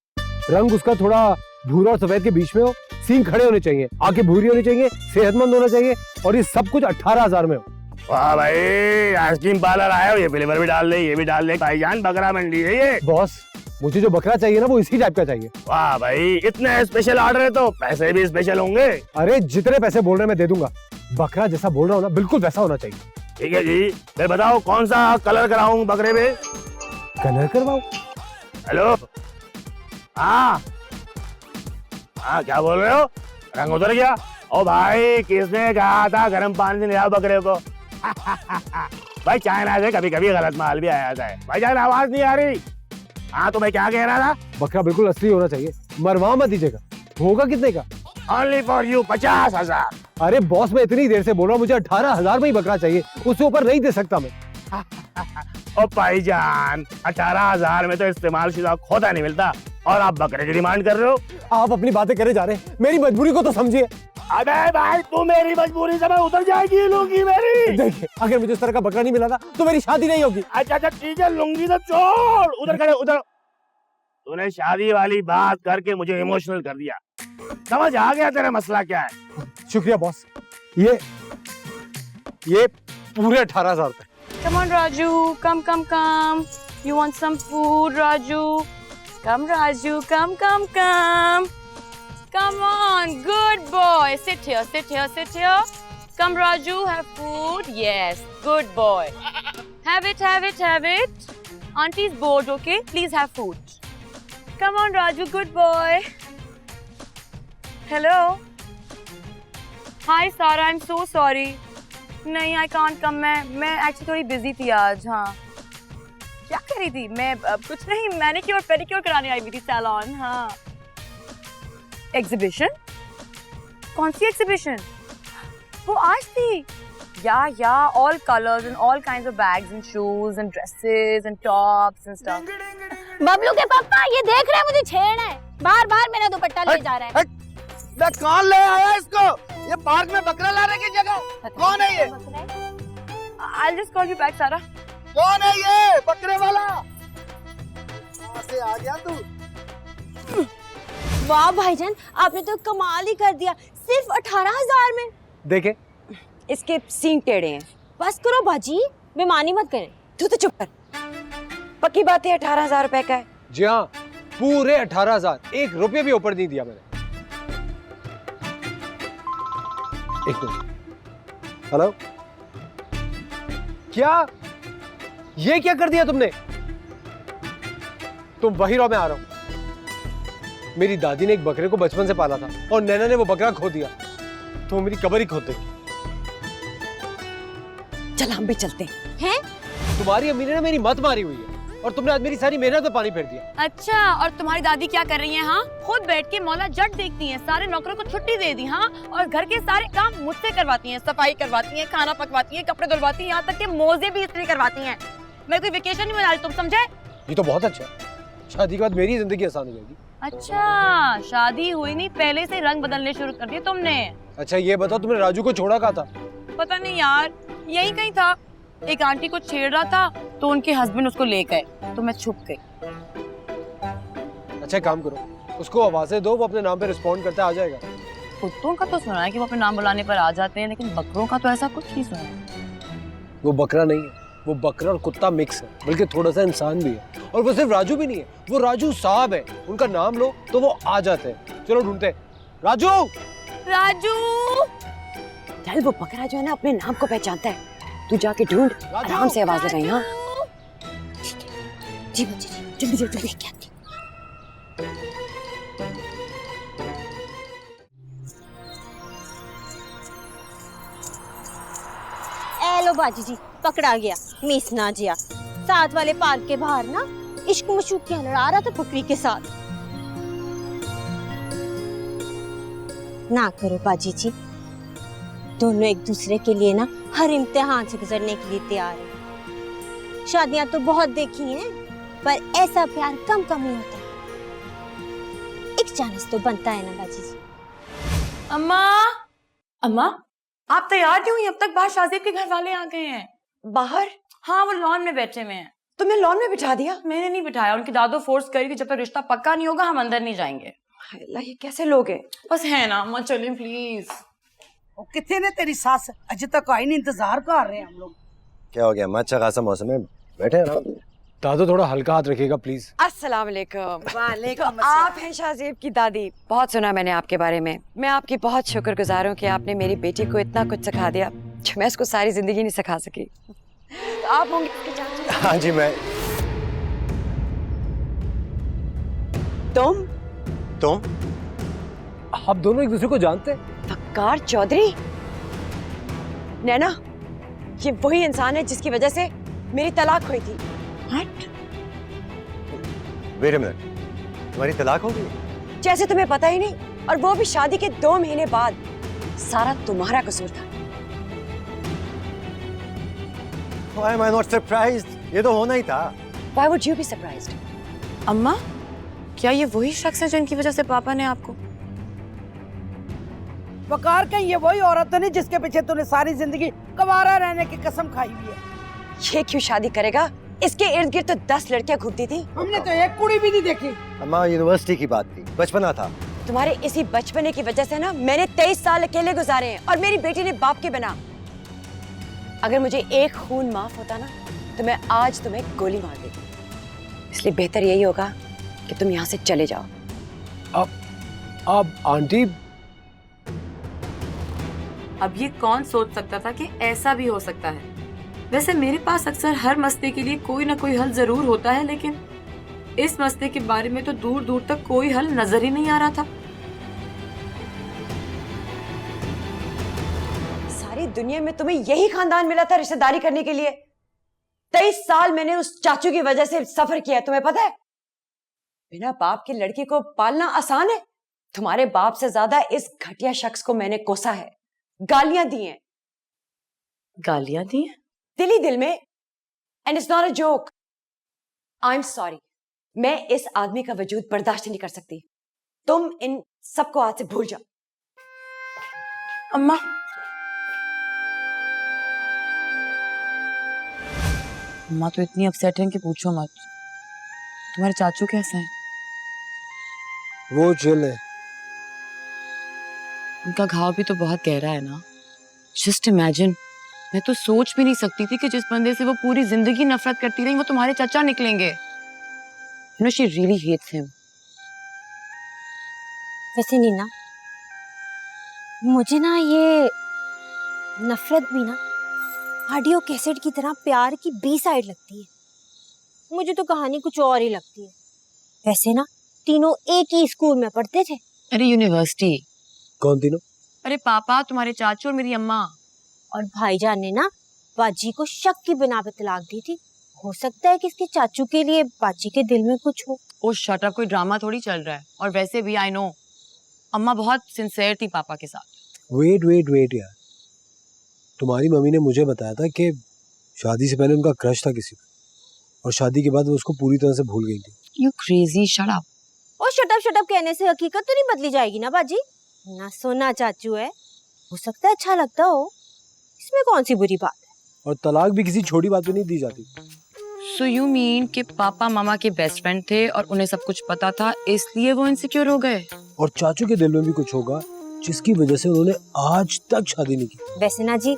रंग उसका थोड़ा भूरा और सफेद के बीच में हो, सींग खड़े होने चाहिए, आंखें भूरी होनी चाहिए, सेहतमंद होना चाहिए, और ये सब कुछ 18,000 में हो। वाह भाई, आइसक्रीम पार्लर आया हो, ये फ्लेवर भी डाल दे, ये भी डाल दे। भाईजान बकरा मंडी है ये। बॉस, मुझे जो बकरा चाहिए ना वो इसी टाइप का चाहिए। वाह भाई, इतने स्पेशल ऑर्डर है तो पैसे भी स्पेशल होंगे। अरे जितने पैसे बोल रहे हैं मैं दे दूंगा, बकरा जैसा बोल रहा हूँ ना बिल्कुल वैसा होना चाहिए। ठीक है जी, फिर बताओ कौन सा कलर कराऊं बकरे में? कलर करवाओ? हेलो, हाँ हाँ, क्या बोल रहे हो? रंग उतर गया? ओ भाई, किसने कहा था गर्म पानी से नहाओ बकरे को? भाई चाइना से कभी कभी गलत माल भी आया था। भाई जान, आवाज नहीं आ रही। हाँ, तो मैं क्या कह रहा था? बकरा बिल्कुल असली होना चाहिए, मरवा मत दीजिएगा। होगा कितने का? Only for you 50,000। अरे बॉस, मैं इतनी देर से बोल रहा हूँ, मुझे 18,000 में ही बकरा चाहिए, उससे ऊपर नहीं दे सकता मैं। ओ भाईजान, 18,000 में तो इस्तेमाल शुदा खोदा नहीं मिलता, और आप बकरे की डिमांड कर रहे हो? आप अपनी बातें करे जा रहे हैं, मेरी मजबूरी को तो समझिए। अबे भाई, तू मेरी मजबूरी से उतर जाएगी लुंगी मेरी। देखिए, अगर मुझे इस तरह का बकरा नहीं मिला था तो मेरी शादी नहीं होगी। अच्छा अच्छा, ठीक है, लुंगी तो छोड़, उधर खड़े उधर। तूने शादी वाली बात करके मुझे इमोशनल कर दिया। समझ आ गया तेरा मसला क्या है। शुक्रिया बॉस, ये पूरे 18,000 रुपए। Come on, Raju. Come. You want some food, Raju? Come, Raju. Come. Come on, good boy. Sit here. Come, Raju. Have food. Yes, good boy. Have it. Auntie's bored, okay? Please have food. Come on, Raju. Good boy. Hello. Hi, Sara. I'm so sorry. नहीं, I can't come. मैं actually थोड़ी busy थी आज। हाँ, क्या कर रही थी मैं? कुछ नहीं, मैनिक्योर पेडिक्योर कराने आई हुई थी सैलून। हाँ, एग्जीबिशन? कौन सी एग्जीबिशन? वो आज थी। या all colours and all kinds of bags and shoes and dresses and tops and stuff. Bablu के पापा ये देख रहे हैं मुझे छेड़ना है, बार मेरा दुपट्टा ले जा रहा है। मैं कौन ले आया इसको? ये पार्क में बकरा लाने की जगह कौन है ये? I'll just call you back, सारा। कौन है ये बकरे वाला? कहाँ से आ गया तू? वाह भाईजान, आपने तो कमाल ही कर दिया, सिर्फ 18,000 में। देखे, इसके सींग टेढ़े हैं। बस करो बाजी, बेमानी मत करें। तू तो चुप कर। पक्की बात है 18,000 रुपए का है। जी हाँ, पूरे 18,000, 1 रुपये भी ऊपर नहीं दिया मैंने। एक मिनट। हेलो, क्या ये क्या कर दिया तुमने? तुम वही रहो, मैं आ रहा हूं। मेरी दादी ने एक बकरे को बचपन से पाला था और नैना ने वो बकरा खो दिया, तो मेरी कब्र ही खोद देगी। चल हम भी चलते हैं। हैं? तुम्हारी अम्मी ने ना मेरी मत मारी हुई है और तुमने आज मेरी सारी मेहनत पे पानी फेर दिया। अच्छा, और तुम्हारी दादी क्या कर रही हैं? हाँ, खुद बैठ के मौला जट देखती हैं, सारे नौकरों को छुट्टी दे दी। हाँ, और घर के सारे काम मुझसे करवाती हैं, सफाई करवाती हैं, खाना पकवाती हैं, कपड़े धुलवाती हैं, यहाँ तक कि मोजे भी इस्त्री करवाती हैं। मैं कोई वेकेशन नहीं मना रही, तुम समझे? ये तो बहुत अच्छा है। शादी के बाद मेरी जिंदगी आसान हो जाएगी। अच्छा, शादी हुई नहीं, पहले से रंग बदलने शुरू कर दिए तुमने। अच्छा ये बताओ, तुमने राजू को छोड़ा कहाँ था? पता नहीं यार, यही कहीं था। एक आंटी को छेड़ रहा था तो उनके हस्बैंड उसको ले गए, तो मैं छुप गई। अच्छा काम करो, उसको आवाजें दो, वो अपने नाम पे रिस्पॉन्ड करता आ जाएगा। कुत्तों का तो सुना है कि वो अपने नाम बुलाने पर आ जाते हैं, लेकिन बकरों का तो ऐसा कुछ नहीं सुना। वो बकरा नहीं है, वो बकरा और कुत्ता मिक्स है, बल्कि थोड़ा सा इंसान भी है। और वो सिर्फ राजू भी नहीं है, वो राजू साहब है। उनका नाम लो तो वो आ जाते हैं। चलो ढूंढते हैं। राजू, राजू, चल वो बकरा जो है ना अपने नाम को पहचानता है, तू जाके ढूंढ, आराम से आवाज लगाई। हाँ जी बच्चे जी, जल्दी जल्दी क्या? ए लो बाजी जी, पकड़ा गया मिस ना जिया। साथ वाले पार्क के बाहर ना इश्क मशूकियां लड़ा रहा था बकरी के साथ। ना करो बाजी जी, दोनों एक दूसरे के लिए ना हर इम्तिहान से गुजरने के लिए तैयार हैं। शादियां तो बहुत देखी हैं, पर ऐसा प्यार कम कम ही होता है। एक चांस तो बनता है ना बाजी जी। अम्मा, अम्मा, आप तैयार क्यों हुई? अब तक बाहर शाहजेब के घर वाले आ गए हैं। बाहर? हाँ, वो लॉन में बैठे हुए हैं। तुमने लॉन में बिठा दिया? मैंने नहीं बिठाया, उनकी दादो फोर्स करी कि जब तक रिश्ता पक्का नहीं होगा हम अंदर नहीं जाएंगे। अल्लाह, ये कैसे लोग हैं? बस है ना अम्मा, चलें प्लीज। वो कितने ने तेरी सास अजय तक आई नहीं, इंतजार कर रहे हैं हम लोग। क्या हो गया? अच्छा खासा मौसम है, बैठे हैं ना। दादू थोड़ा हल्का हाथ रखिएगा प्लीज। अस्सलाम वालेकुम। वालेकुम आप हैं शाहजेब की दादी? बहुत सुना मैंने आपके बारे में। मैं आपकी बहुत शुक्रगुजार हूँ कि आपने मेरी बेटी को इतना कुछ सिखा दिया जो मैं इसको सारी जिंदगी नहीं सिखा सकी। तो आप होंगे इसके चाचा? हाँ जी मैं। तुम आप दोनों एक दूसरे को जानते हैं? वकार चौधरी? नैना, ये वही इंसान है जिसकी वजह से मेरी तलाक हुई थी। वेट अ मिनट, तुम्हारी तलाक हो गई? जैसे तुम्हें पता ही नहीं, और वो भी शादी के 2 महीने बाद। सारा तुम्हारा कसूर था। Why am I not surprised? ये तो होना ही था। Why would you be surprised? अम्मा, क्या ये वही शख्स है जिनकी वजह से पापा ने आपको? वकार कहीं ये वही औरत तो नहीं जिसके पीछे तूने सारी जिंदगी कुंवारा रहने की कसम खाई हुई है? ये क्यों शादी करेगा? इसके इर्द गिर्द तो 10 लड़कियां घूमती थी। हमने तो एक कुड़ी भी नहीं देखी। अम्मा यूनिवर्सिटी की बात थी, बचपना था। तुम्हारे इसी बचपने की वजह से ना मैंने 23 साल अकेले गुजारे हैं, और मेरी बेटी ने बाप के बना। अगर मुझे एक खून माफ होता ना तो मैं आज तुम्हें गोली मार देती। इसलिए बेहतर यही होगा कि तुम यहाँ से चले जाओ। अब आंटी, अब ये कौन सोच सकता था कि ऐसा भी हो सकता है। वैसे मेरे पास अक्सर हर मसले के लिए कोई ना कोई हल जरूर होता है, लेकिन इस मसले के बारे में तो दूर दूर तक कोई हल नजर ही नहीं आ रहा था। सारी दुनिया में तुम्हें यही खानदान मिला था रिश्तेदारी करने के लिए। 23 साल मैंने उस चाचू की वजह से सफर किया, तुम्हें पता है? बिना बाप की लड़की को पालना आसान है? तुम्हारे बाप से ज्यादा इस घटिया शख्स को मैंने कोसा है, गालियां दी हैं। गालियां दी हैं? दिल ही दिल में। And it's not a joke. I am sorry, मैं इस आदमी का वजूद बर्दाश्त नहीं कर सकती। तुम इन सबको आज से भूल जाओ। अम्मा, अम्मा तो इतनी अपसेट है कि पूछो मत। तुम्हारे चाचू कैसे हैं? वो चिल है। उनका घाव भी तो बहुत गहरा है ना। जस्ट इमेजिन, मैं तो सोच भी नहीं सकती थी कि जिस बंदे से वो पूरी जिंदगी नफरत करती रही वो तुम्हारे चाचा निकलेंगे। You know, she really hates him. वैसे नीना, मुझे ना ये नफरत भी ना ऑडियो कैसेट की तरह प्यार की बी साइड लगती है। मुझे तो कहानी कुछ और ही लगती है। वैसे ना तीनों एक ही स्कूल में पढ़ते थे। अरे यूनिवर्सिटी। कौन तीनों? अरे पापा, तुम्हारे चाचू और मेरी अम्मा। और भाईजान ने ना बाजी को शक की बिना पे तलाक दी थी। हो सकता है कि इसके चाचू के लिए बाजी के दिल में कुछ हो। ओ शट अप, कोई ड्रामा थोड़ी चल रहा है। और वैसे भी आई नो अम्मा बहुत सिंसियर थी पापा के साथ। वेट यार, तुम्हारी मम्मी ने मुझे बताया था कि शादी से पहले उनका क्रश था किसी पे, और शादी के बाद वो उसको पूरी तरह से भूल गई थी। You crazy, shut up. और शट अप कहने से हकीकत तो नहीं बदली जाएगी ना बाजी। ना सोना चाचू है, हो सकता है अच्छा लगता हो, इसमें कौन सी बुरी बात है। और तलाक भी किसी छोटी बात पे नहीं दी जाती। सो यू मीन कि पापा मामा के बेस्ट फ्रेंड थे और उन्हें सब कुछ पता था, इसलिए वो इनसिक्योर हो गए। और चाचू के दिल में भी कुछ होगा जिसकी वजह से उन्होंने आज तक शादी नहीं की। वैसे ना जी,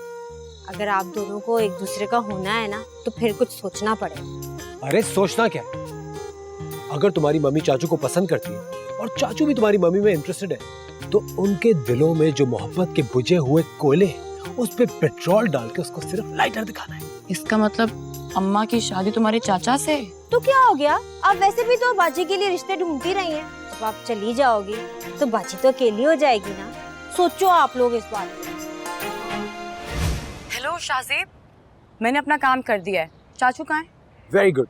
अगर आप दोनों को एक दूसरे का होना है ना, तो फिर कुछ सोचना पड़ेगा। अरे सोचना क्या, अगर तुम्हारी मम्मी चाचू को पसंद करती है और चाचू भी तुम्हारी मम्मी में इंटरेस्टेड है, तो उनके दिलों में जो मोहब्बत के बुझे हुए कोयले हैं, उस पे पेट्रोल डाल के उसको सिर्फ लाइटर दिखाना है। इसका मतलब अम्मा की शादी तुम्हारे चाचा से? तो क्या हो गया, आप वैसे भी तो बाजी के लिए रिश्ते ढूंढती रही हैं। जब आप चली जाओगी तो बाजी तो अकेली हो जाएगी ना। सोचो आप लोग इस बात पे। हेलो शाहजेब, मैंने अपना काम कर दिया है। चाचू कहाँ है? वेरी गुड,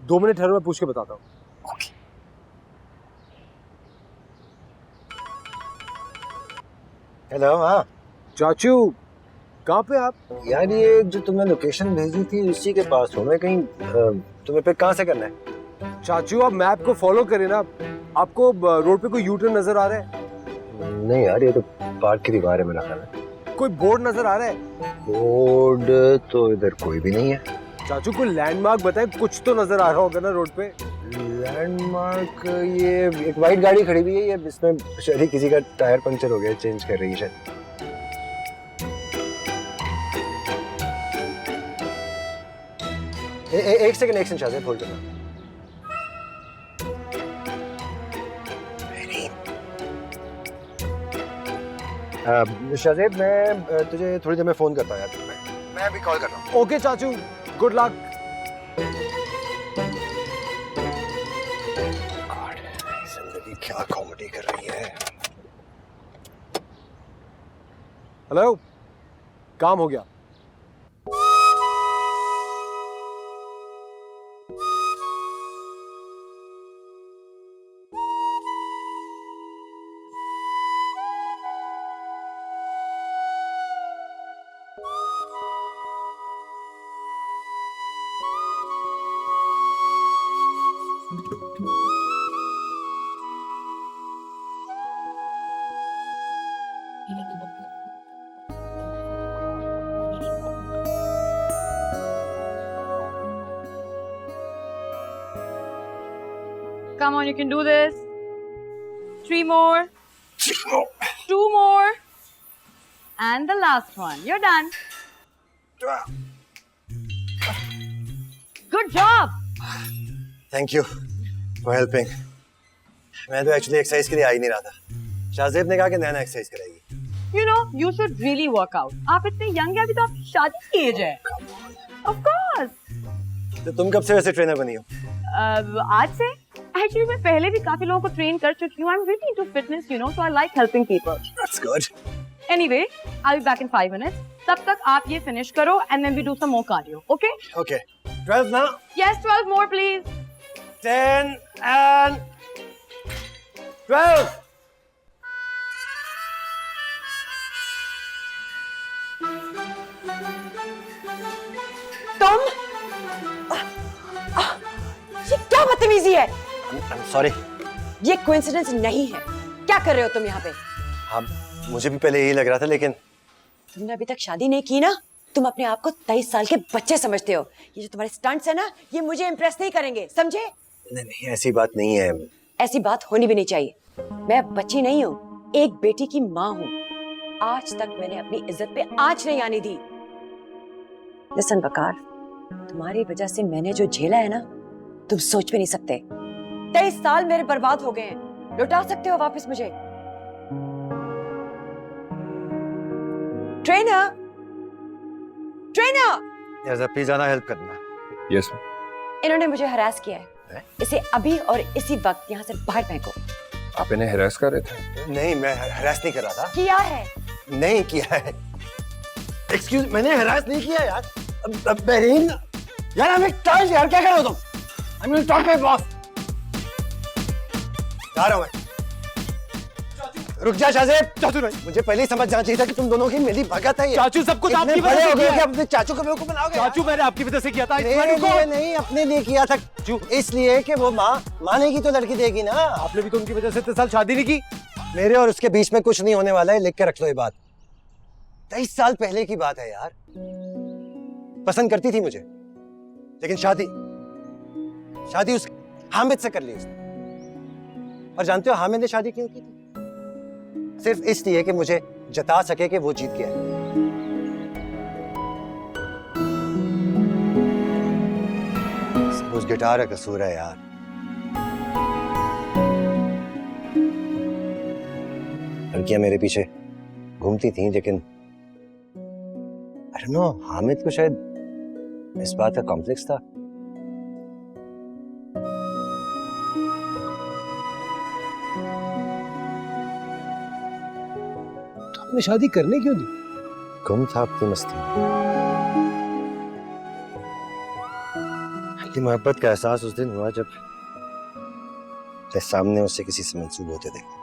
2 मिनट ठहरो, मैं पूछ के बताता हूँ। हेलो। हाँ चाचू, कहाँ पे आप? यार ये जो तुमने लोकेशन भेजी थी उसी के पास हूँ मैं। कहीं तुम्हें पिक कहाँ से करना है? चाचू आप मैप को फॉलो करें ना, आपको रोड पे कोई यू टर्न नजर आ रहा है? नहीं यार, ये तो पार्क की दीवार है मेरा ख्याल है। कोई बोर्ड नजर आ रहा है? बोर्ड तो इधर कोई भी नहीं है। चाचू कोई लैंडमार्क बताए, कुछ तो नजर आ रहा होगा ना रोड पे। लैंडमार्क, ये एक वाइट गाड़ी खड़ी हुई है, ये इसमें शायद ही किसी का टायर पंक्चर हो गया, चेंज कर रही है शायद। एक सेकंड शायद होल्ड करना। शाहजेब, मैं तुझे थोड़ी देर में फोन करता हूँ यार। मैं अभी कॉल कर रहा हूँ। ओके चाचू, गुड लक। जिंदगी क्या कॉमेडी कर रही है। हेलो, काम हो गया। Come on, you can do this. 3 more. 2 more. And the last one. You're done. Good job. Thank you for helping. मैं तो एक्चुअली एक्सरसाइज के लिए आ ही नहीं रहा था। शाहजेब ने कहा कि नया एक्सरसाइज कराएगी। You know, you should really work out. आप इतने यंग हैं, अभी तो आप शादी की एज है। Of course. तो तुम कब से वैसे ट्रेनर बनी हो? आज से? Actually, मैं पहले भी काफी लोगों को ट्रेन कर चुकी हूँ। I'm really into fitness, you know, so I like helping people. That's good. Anyway, I'll be back in 5 minutes. तब तक आप ये finish करो and then we do some more cardio, okay? Okay. 12 now. Yes, 12 more, please. 10 and 12. तुम ये क्या बदतमीजी है? I'm sorry. ये कोइंसिडेंस नहीं है। क्या कर रहे हो तुम यहाँ पे? हाँ, मुझे भी पहले यही लग रहा था, लेकिन तुमने अभी तक शादी नहीं की ना, तुम अपने आप को 23 साल के बच्चे समझते हो। ये जो तुम्हारे स्टंट्स है ना, ये मुझे इम्प्रेस नहीं करेंगे, समझे? नहीं, ऐसी बात नहीं है। ऐसी बात होनी भी नहीं चाहिए। मैं बच्ची नहीं हूँ, एक बेटी की माँ हूँ। आज तक मैंने अपनी इज्जत पे आंच नहीं आने दी। लिसन वकार, तुम्हारी वजह से मैंने जो झेला है ना, तुम सोच भी नहीं सकते। 23 साल मेरे बर्बाद हो गए हैं। लौटा सकते हो वापस मुझे? ट्रेनर, ट्रेनर, यार प्लीज आना हेल्प करना। यस। इन्होंने मुझे हरास किया है। इसे अभी और इसी वक्त यहाँ से बाहर फेंको। आप इन्हें हरास कर रहे थे? नहीं, मैं हरास नहीं कर रहा था। किया है। नहीं किया है। एक्सक्यूज, मैंने हरास नहीं किया यार। बहरीन, यार I'm tired यार, क्या कर रहे हो तुम? I'm going to talk to my boss. जा रहा हूँ मैं। रुक जा शाहजेब। चाचू नहीं, मुझे पहले ही समझ जाना चाहिए था कि तुम दोनों की मिली भगत है ये। चाचू सब कुछ आपकी इतने वजह बड़े से हो गए किया कि है। अपने चाचू को बेवकूफ बनाओगे? चाचू मैंने आपकी वजह से किया था। मेरे लिए नहीं, अपने लिए किया था। इसलिए कि वो माँ मानेगी तो लड़की देगी ना। आपने भी तो उनकी वजह से इतने साल शादी नहीं की। मेरे और उसके बीच में कुछ नहीं होने वाला है, लिख के रख लो ये बात। 23 साल पहले की बात है यार। पसंद करती थी मुझे, लेकिन शादी उस हामिद से कर ली उसने। और जानते हो हामिद ने शादी क्यों की थी? सिर्फ इसलिए कि मुझे जता सके कि वो जीत गया है। सब उस गिटार का कसूर है यार। लड़कियां मेरे पीछे घूमती थीं, लेकिन I don't know, हामिद को शायद इस बात का कॉम्प्लेक्स था। तो हमने शादी करने क्यों दी? गुम था अपनी मस्ती में। मोहब्बत का एहसास उस दिन हुआ जब मेरे सामने उससे किसी से मंसूब होते देखा।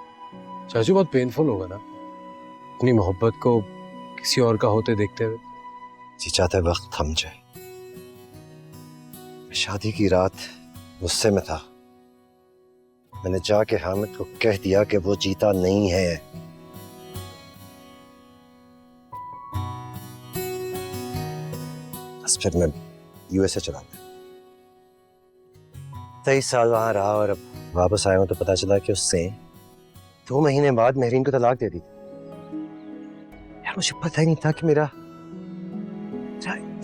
चाचू बहुत पेनफुल होगा ना अपनी मोहब्बत को किसी और का होते देखते हुए। जी चाहता है वक्त थम जाए। शादी की रात गुस्से में था। मैंने जाके हामिद को कह दिया कि वो जीता नहीं है। बस फिर मैं यूएसए चला गया। 23 साल वहां रहा और अब वापस आया हूं तो पता चला कि उससे 2 महीने बाद मेहरीन को तलाक दे दी थी। यार मुझे पता ही नहीं था कि मेरा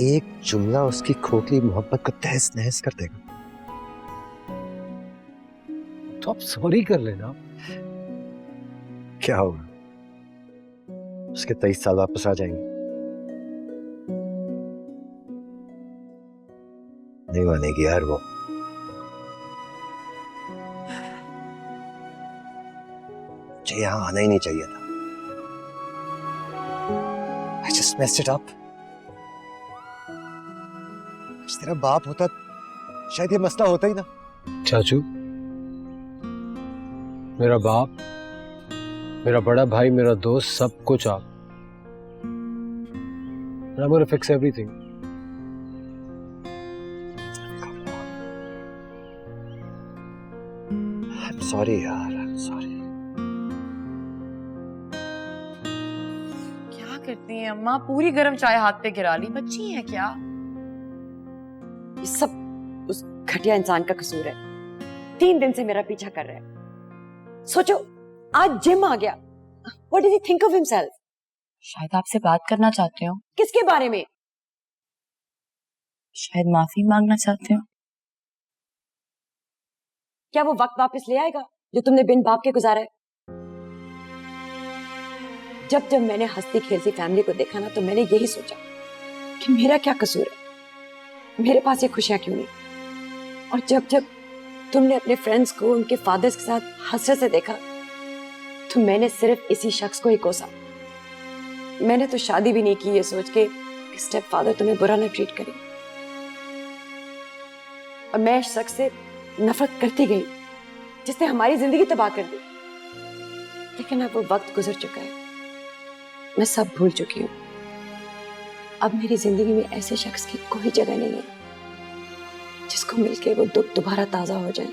एक जुमला उसकी खोखली मोहब्बत को तहस नहस कर देगा। तो आप सॉरी कर लेना। क्या होगा? उसके 23 साल वापस आ जाएंगे। नहीं मानेगी यार वो। मुझे यहां आना ही नहीं चाहिए था। I just messed it up. तेरा बाप होता शायद ये मसला होता ही ना। चाचू, मेरा बाप, मेरा बड़ा भाई, मेरा दोस्त, सब कुछ आप। I'm gonna fix everything. I'm sorry यार, I'm sorry. क्या करती हैं अम्मा? पूरी गर्म चाय हाथ पे गिरा ली। बच्ची हैं क्या? ये सब उस घटिया इंसान का कसूर है। 3 दिन से मेरा पीछा कर रहा है। सोचो आज जिम आ गया। What does he think of himself? शायद आपसे बात करना चाहते हो। किसके बारे में? शायद माफी मांगना चाहते हो। क्या वो वक्त वापस ले आएगा जो तुमने बिन बाप के गुजारा है? जब जब मैंने हंसती खेलती फैमिली को देखा ना, तो मैंने यही सोचा कि मेरा क्या कसूर है, मेरे पास ये खुशियां क्यों नहीं। और जब जब तुमने अपने फ्रेंड्स को उनके फादर्स के साथ हसरत से देखा, तो मैंने सिर्फ इसी शख्स को ही कोसा। मैंने तो शादी भी नहीं की ये सोच के स्टेप फादर तुम्हें बुरा ना ट्रीट करे। और मैं इस शख्स से नफरत करती गई जिसने हमारी जिंदगी तबाह कर दी। लेकिन अब वो वक्त गुजर चुका है, मैं सब भूल चुकी हूँ। अब मेरी जिंदगी में ऐसे शख्स की कोई जगह नहीं है जिसको मिलके वो दुख दोबारा ताजा हो जाए।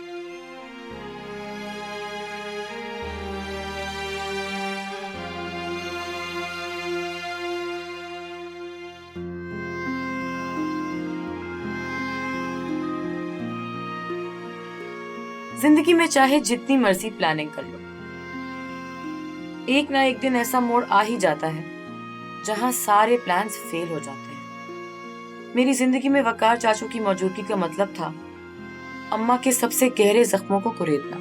जिंदगी में चाहे जितनी मर्जी प्लानिंग कर लो, एक ना एक दिन ऐसा मोड़ आ ही जाता है जहां सारे प्लान्स फेल हो जाते हैं। मेरी जिंदगी में वकार चाचू की मौजूदगी का मतलब था अम्मा के सबसे गहरे जख्मों को कुरेदना।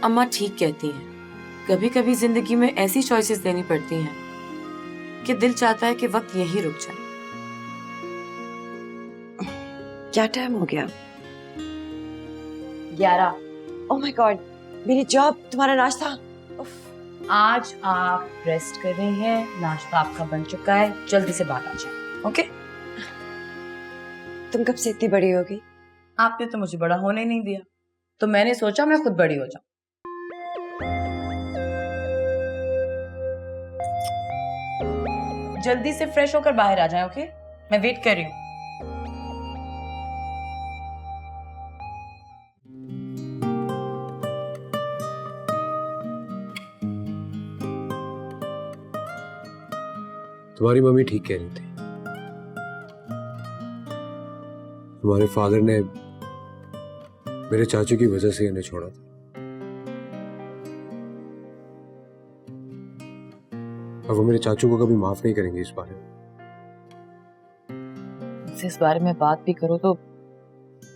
अम्मा ठीक कहती हैं, कभी कभी जिंदगी में ऐसी चॉइसेस लेनी पड़ती हैं कि दिल चाहता है कि वक्त यहीं रुक जाए। क्या टाइम हो गया? 11। ओह माय गॉड, मेरी जॉब, तुम्हारा नाश्ता। आज आप रेस्ट कर रही हैं, नाश्ता आपका बन चुका है, जल्दी से बाहर आ जाए। ओके? तुम कब से इतनी बड़ी होगी? आपने तो मुझे बड़ा होने नहीं दिया, तो मैंने सोचा मैं खुद बड़ी हो जाऊं। जल्दी से फ्रेश होकर बाहर आ जाएं, ओके? मैं वेट कर रही हूँ। तुम्हारी मम्मी ठीक कह रही थी। तुम्हारे फादर ने मेरे चाचू की वजह से इन्हें छोड़ा था। और वो मेरे चाचू को कभी माफ नहीं करेंगे इस बारे में। इस बारे में बात भी करो तो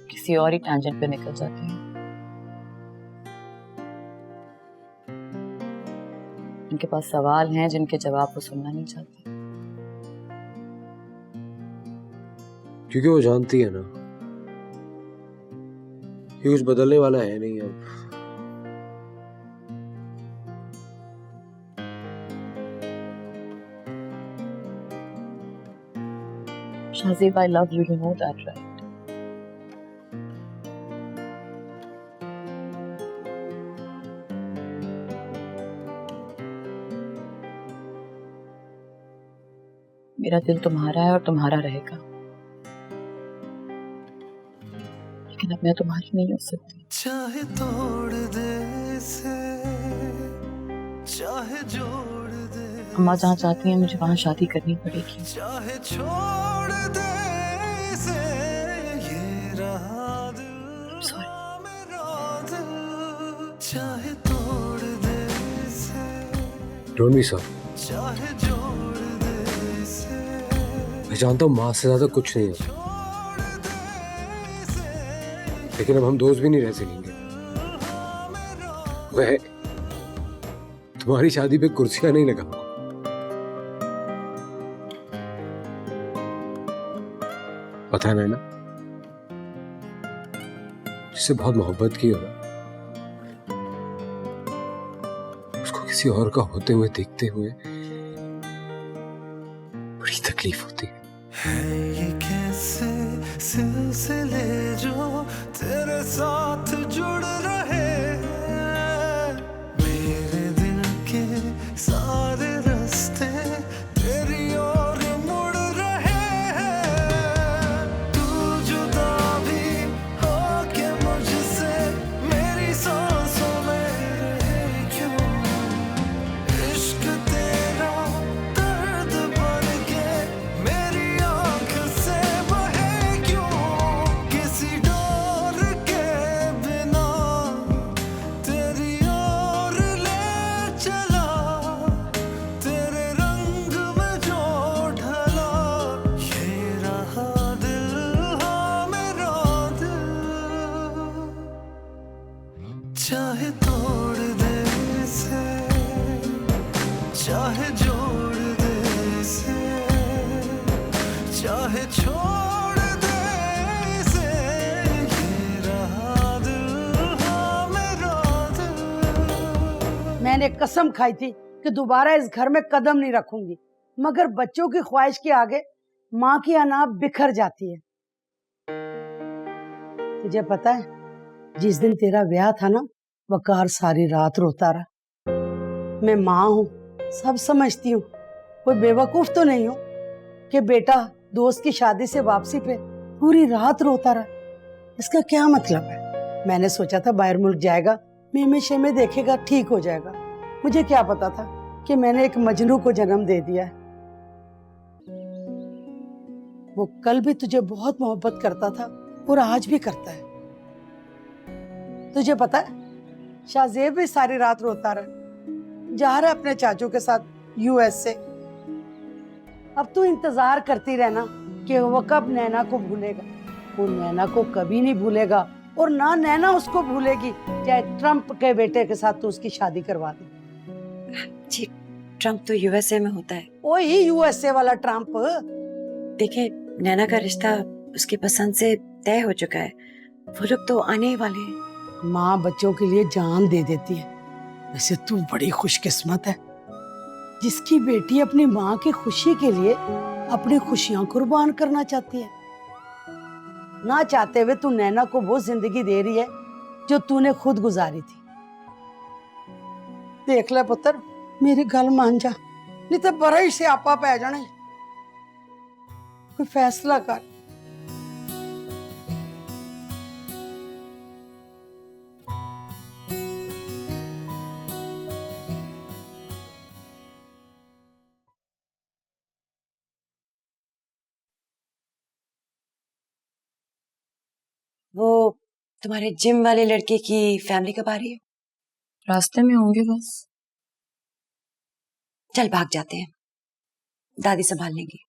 किसी और ही टैंजेंट पे निकल जाती है। उनके पास सवाल हैं जिनके जवाब वो सुनना नहीं चाहती। क्योंकि वो जानती है ना कि कुछ बदलने वाला है नहीं अब। Shazib, I love you. You know that, right? मेरा दिल तुम्हारा है और तुम्हारा रहेगा, लेकिन अब मैं तुम्हारी नहीं हो सकती। चाहे तोड़ दे से, चाहे जोड़ दे, अम्मा जहाँ चाहती हैं मुझे वहाँ शादी करनी पड़ेगी। चाहे छोड़ दे से, ये रहा दिल मेरा दिल, चाहे तोड़ दे से, डोंट बी सॉरी। चाहे जोड़ दे से, मैं जानता हूँ माँ से ज्यादा कुछ नहीं है, लेकिन अब हम दोस्त भी नहीं रह सकेंगे। मैं तुम्हारी शादी पे कुर्सियां नहीं लगाऊंगा। पता है ना, जिससे बहुत मोहब्बत की हो ना, उसको किसी और का होते हुए देखते हुए बड़ी तकलीफ होती है। ये कैसे सिलसिले जो तेरे साथ जुड़ रहे हैं, मेरे दिल के सारे रास्ते तेरी ओर मुड़ रहे हैं। तू जुदा भी हो के मुझसे मेरी सांसों में रहे क्यों, इश्क तेरा दर्द बन के मेरी आंख से बहे क्यों, किसी डोर के बिना तेरी ओर ले चला, तेरे रंग में जो ढला, ये रहा दिल हाँ मेरा दिल, चाहे तोड़ दे से, चाहे जोड़ दे से, चाहे छोड़ दे से, ये रहा दिल हाँ मेरा दिल। मैंने कसम खाई थी कि दोबारा इस घर में कदम नहीं रखूंगी, मगर बच्चों की ख्वाहिश के आगे माँ की अना बिखर जाती है। तुझे पता है, जिस दिन तेरा ब्याह था ना, वकार सारी रात रोता रहा। मैं माँ हूँ, सब समझती हूँ, कोई बेवकूफ तो नहीं हूँ कि बेटा दोस्त की शादी से वापसी पे पूरी रात रोता रहा। इसका क्या मतलब है? मैंने सोचा था बाहर मुल्क जाएगा, मेमे शेमे देखेगा, ठीक हो जाएगा। मुझे क्या पता था कि मैंने एक मजनू को जन्म दे दिया है। वो कल भी तुझे बहुत मोहब्बत करता था और आज भी करता है। तुझे पता है, शाहजेब भी सारी रात रोता रहा, जा रहा अपने चाचू के साथ यूएस से। अब तू इंतजार करती रहना कि वो कब नैना को भूलेगा। वो नैना को कभी नहीं भूलेगा और ना नैना उसको भूलेगी, चाहे ट्रम्प के बेटे के साथ तो उसकी शादी करवा दे। जी, ट्रम्प तो यूएसए में होता है। वही यूएसए वाला ट्रम्प। देखिए, नैना का रिश्ता उसकी पसंद से तय हो चुका है, वो लोग तो आने ही वाले हैं। माँ बच्चों के लिए जान दे देती है। वैसे तू बड़ी खुशकिस्मत है, जिसकी बेटी अपनी माँ की खुशी के लिए अपनी खुशियां कुर्बान करना चाहती है। ना चाहते हुए तू नैना को वो जिंदगी दे रही है जो तूने खुद गुजारी थी। देख ले पुत्र, मेरी गल मान जा, नहीं तो बड़ा ही स्यापा पै जाना है। कोई फैसला कर। वो तुम्हारे जिम वाले लड़के की फैमिली कब आ रही है? रास्ते में होंगे बस। चल भाग जाते हैं, दादी संभाल लेंगी।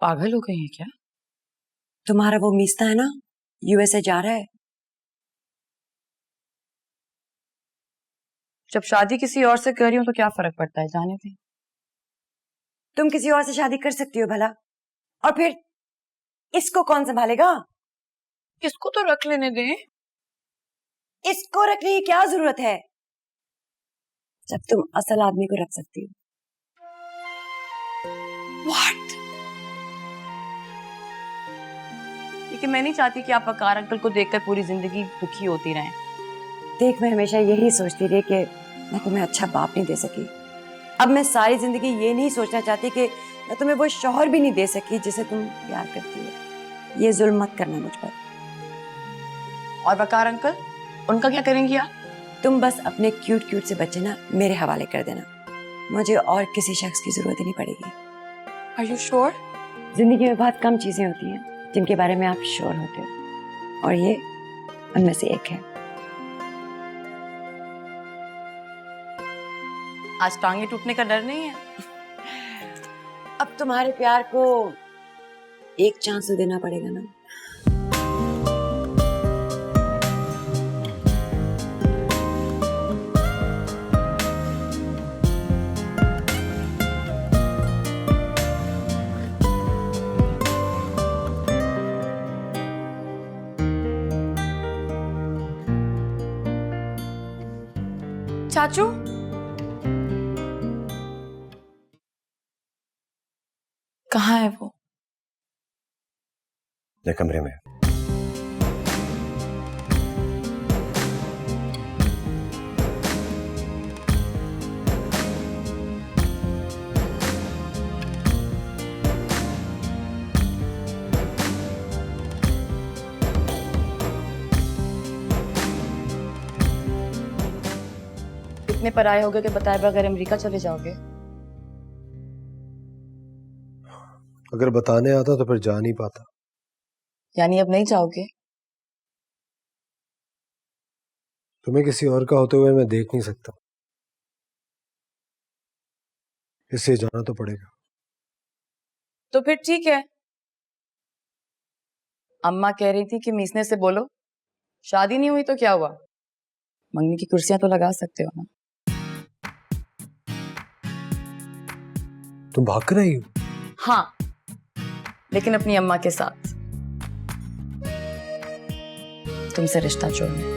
पागल हो गई है क्या? तुम्हारा वो मीस्ता है ना, यूएसए जा रहा है। जब शादी किसी और से कर रही हूँ तो क्या फर्क पड़ता है, जाने दे। तुम किसी और से शादी कर सकती हो भला, और फिर इसको कौन संभालेगा? इसको तो रख लेने दे। इसको रखने की क्या जरूरत है जब तुम असल आदमी को रख सकती हो? What? लेकिन मैं नहीं चाहती कि आप वकार अंकल को देखकर पूरी जिंदगी दुखी होती रहें। देख, मैं हमेशा यही सोचती रही कि मैं तुम्हें अच्छा बाप नहीं दे सकी। अब मैं सारी जिंदगी ये नहीं सोचना चाहती कि मैं तुम्हें वो शौहर भी नहीं दे सकी जिसे तुम प्यार करती हो। ये जुल्म मत करना मुझ पर। और वकार अंकल, उनका क्या करेंगी आप? तुम बस अपने क्यूट क्यूट से बच्चे ना मेरे हवाले कर देना, मुझे और किसी शख्स की जरूरत ही नहीं पड़ेगी। Are you sure? जिंदगी में बहुत कम चीजें होती हैं जिनके बारे में आप श्योर होते हो, और ये उनमें से एक है। आज टांगे टूटने का डर नहीं है? अब तुम्हारे प्यार को एक चांस तो देना पड़ेगा ना। चाचू, कहाँ है वो? मेरे कमरे में। इतने पराये हो गए कि बताए बगैर अमेरिका चले जाओगे? अगर बताने आता तो फिर जा नहीं पाता। यानी अब नहीं जाओगे? तुम्हें किसी और का होते हुए मैं देख नहीं सकता, इसलिए जाना तो पड़ेगा। तो फिर ठीक है। अम्मा कह रही थी कि मीसने से बोलो, शादी नहीं हुई तो क्या हुआ, मंगनी की कुर्सियां तो लगा सकते हो ना। तुम भाग कर आई हो? हाँ, लेकिन अपनी अम्मा के साथ, तुमसे रिश्ता जोड़ने।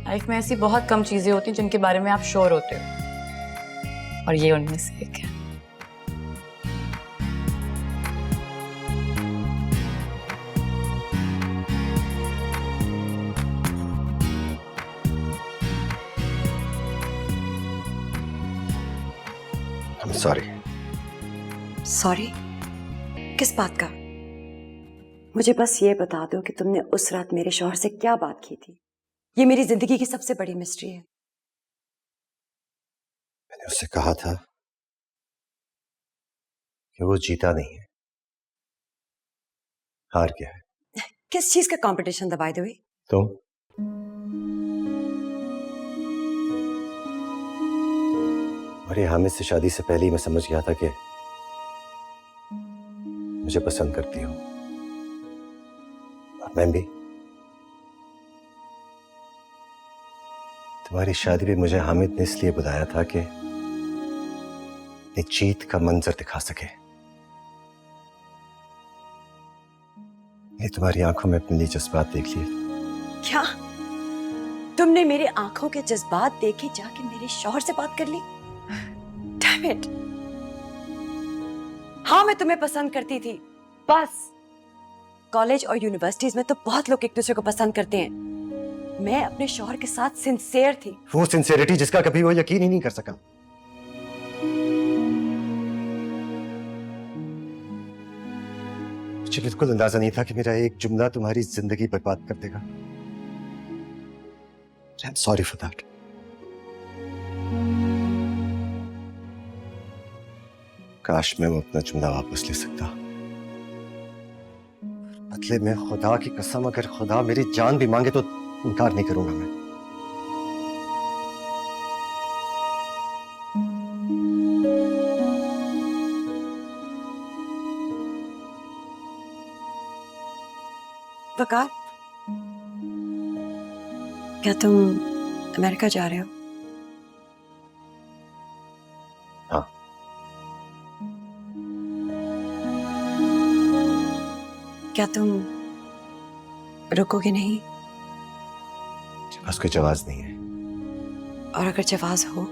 लाइफ में ऐसी बहुत कम चीजें होती हैं जिनके बारे में आप श्योर होते हो, और ये उनमें से एक है। सॉरी। सॉरी? किस बात का? मुझे बस ये बता दो कि तुमने उस रात मेरे शौहर से क्या बात की थी। ये मेरी जिंदगी की सबसे बड़ी मिस्ट्री है। मैंने उससे कहा था कि वो जीता नहीं है, हार गया है। किस चीज का कंपटीशन दबाए हुए? तुम। और ये हामिद से शादी से पहले ही मैं समझ गया था कि मुझे पसंद करती हो, और मैं भी। तुम्हारी शादी पे मुझे हामिद ने इसलिए बुलाया था कि जीत का मंजर दिखा सके। ये तुम्हारी आंखों में अपने लिए जज्बात देख लिए। क्या? तुमने मेरी आंखों के जज्बात देखे जाके मेरे शौहर से बात कर ली। Damn it! हाँ, मैं तुम्हें पसंद करती थी, बस कॉलेज और यूनिवर्सिटीज में तो बहुत लोग एक दूसरे को पसंद करते हैं। मैं अपने शौहर के साथ सिंसियर थी। वो सिंसियरिटी जिसका कभी वो यकीन ही नहीं कर सका। मुझे बिल्कुल अंदाजा नहीं था कि मेरा एक जुमला तुम्हारी जिंदगी बर्बाद कर देगा। I'm sorry for that. काश मैं वो अपना जुमला वापस ले सकता। बदले में खुदा की कसम, अगर खुदा मेरी जान भी मांगे तो इनकार नहीं करूंगा मैं। वकार, क्या तुम अमेरिका जा रहे हो? हाँ। क्या तुम रुकोगे नहीं? बस कोई जवाब नहीं है। और अगर जवाब हो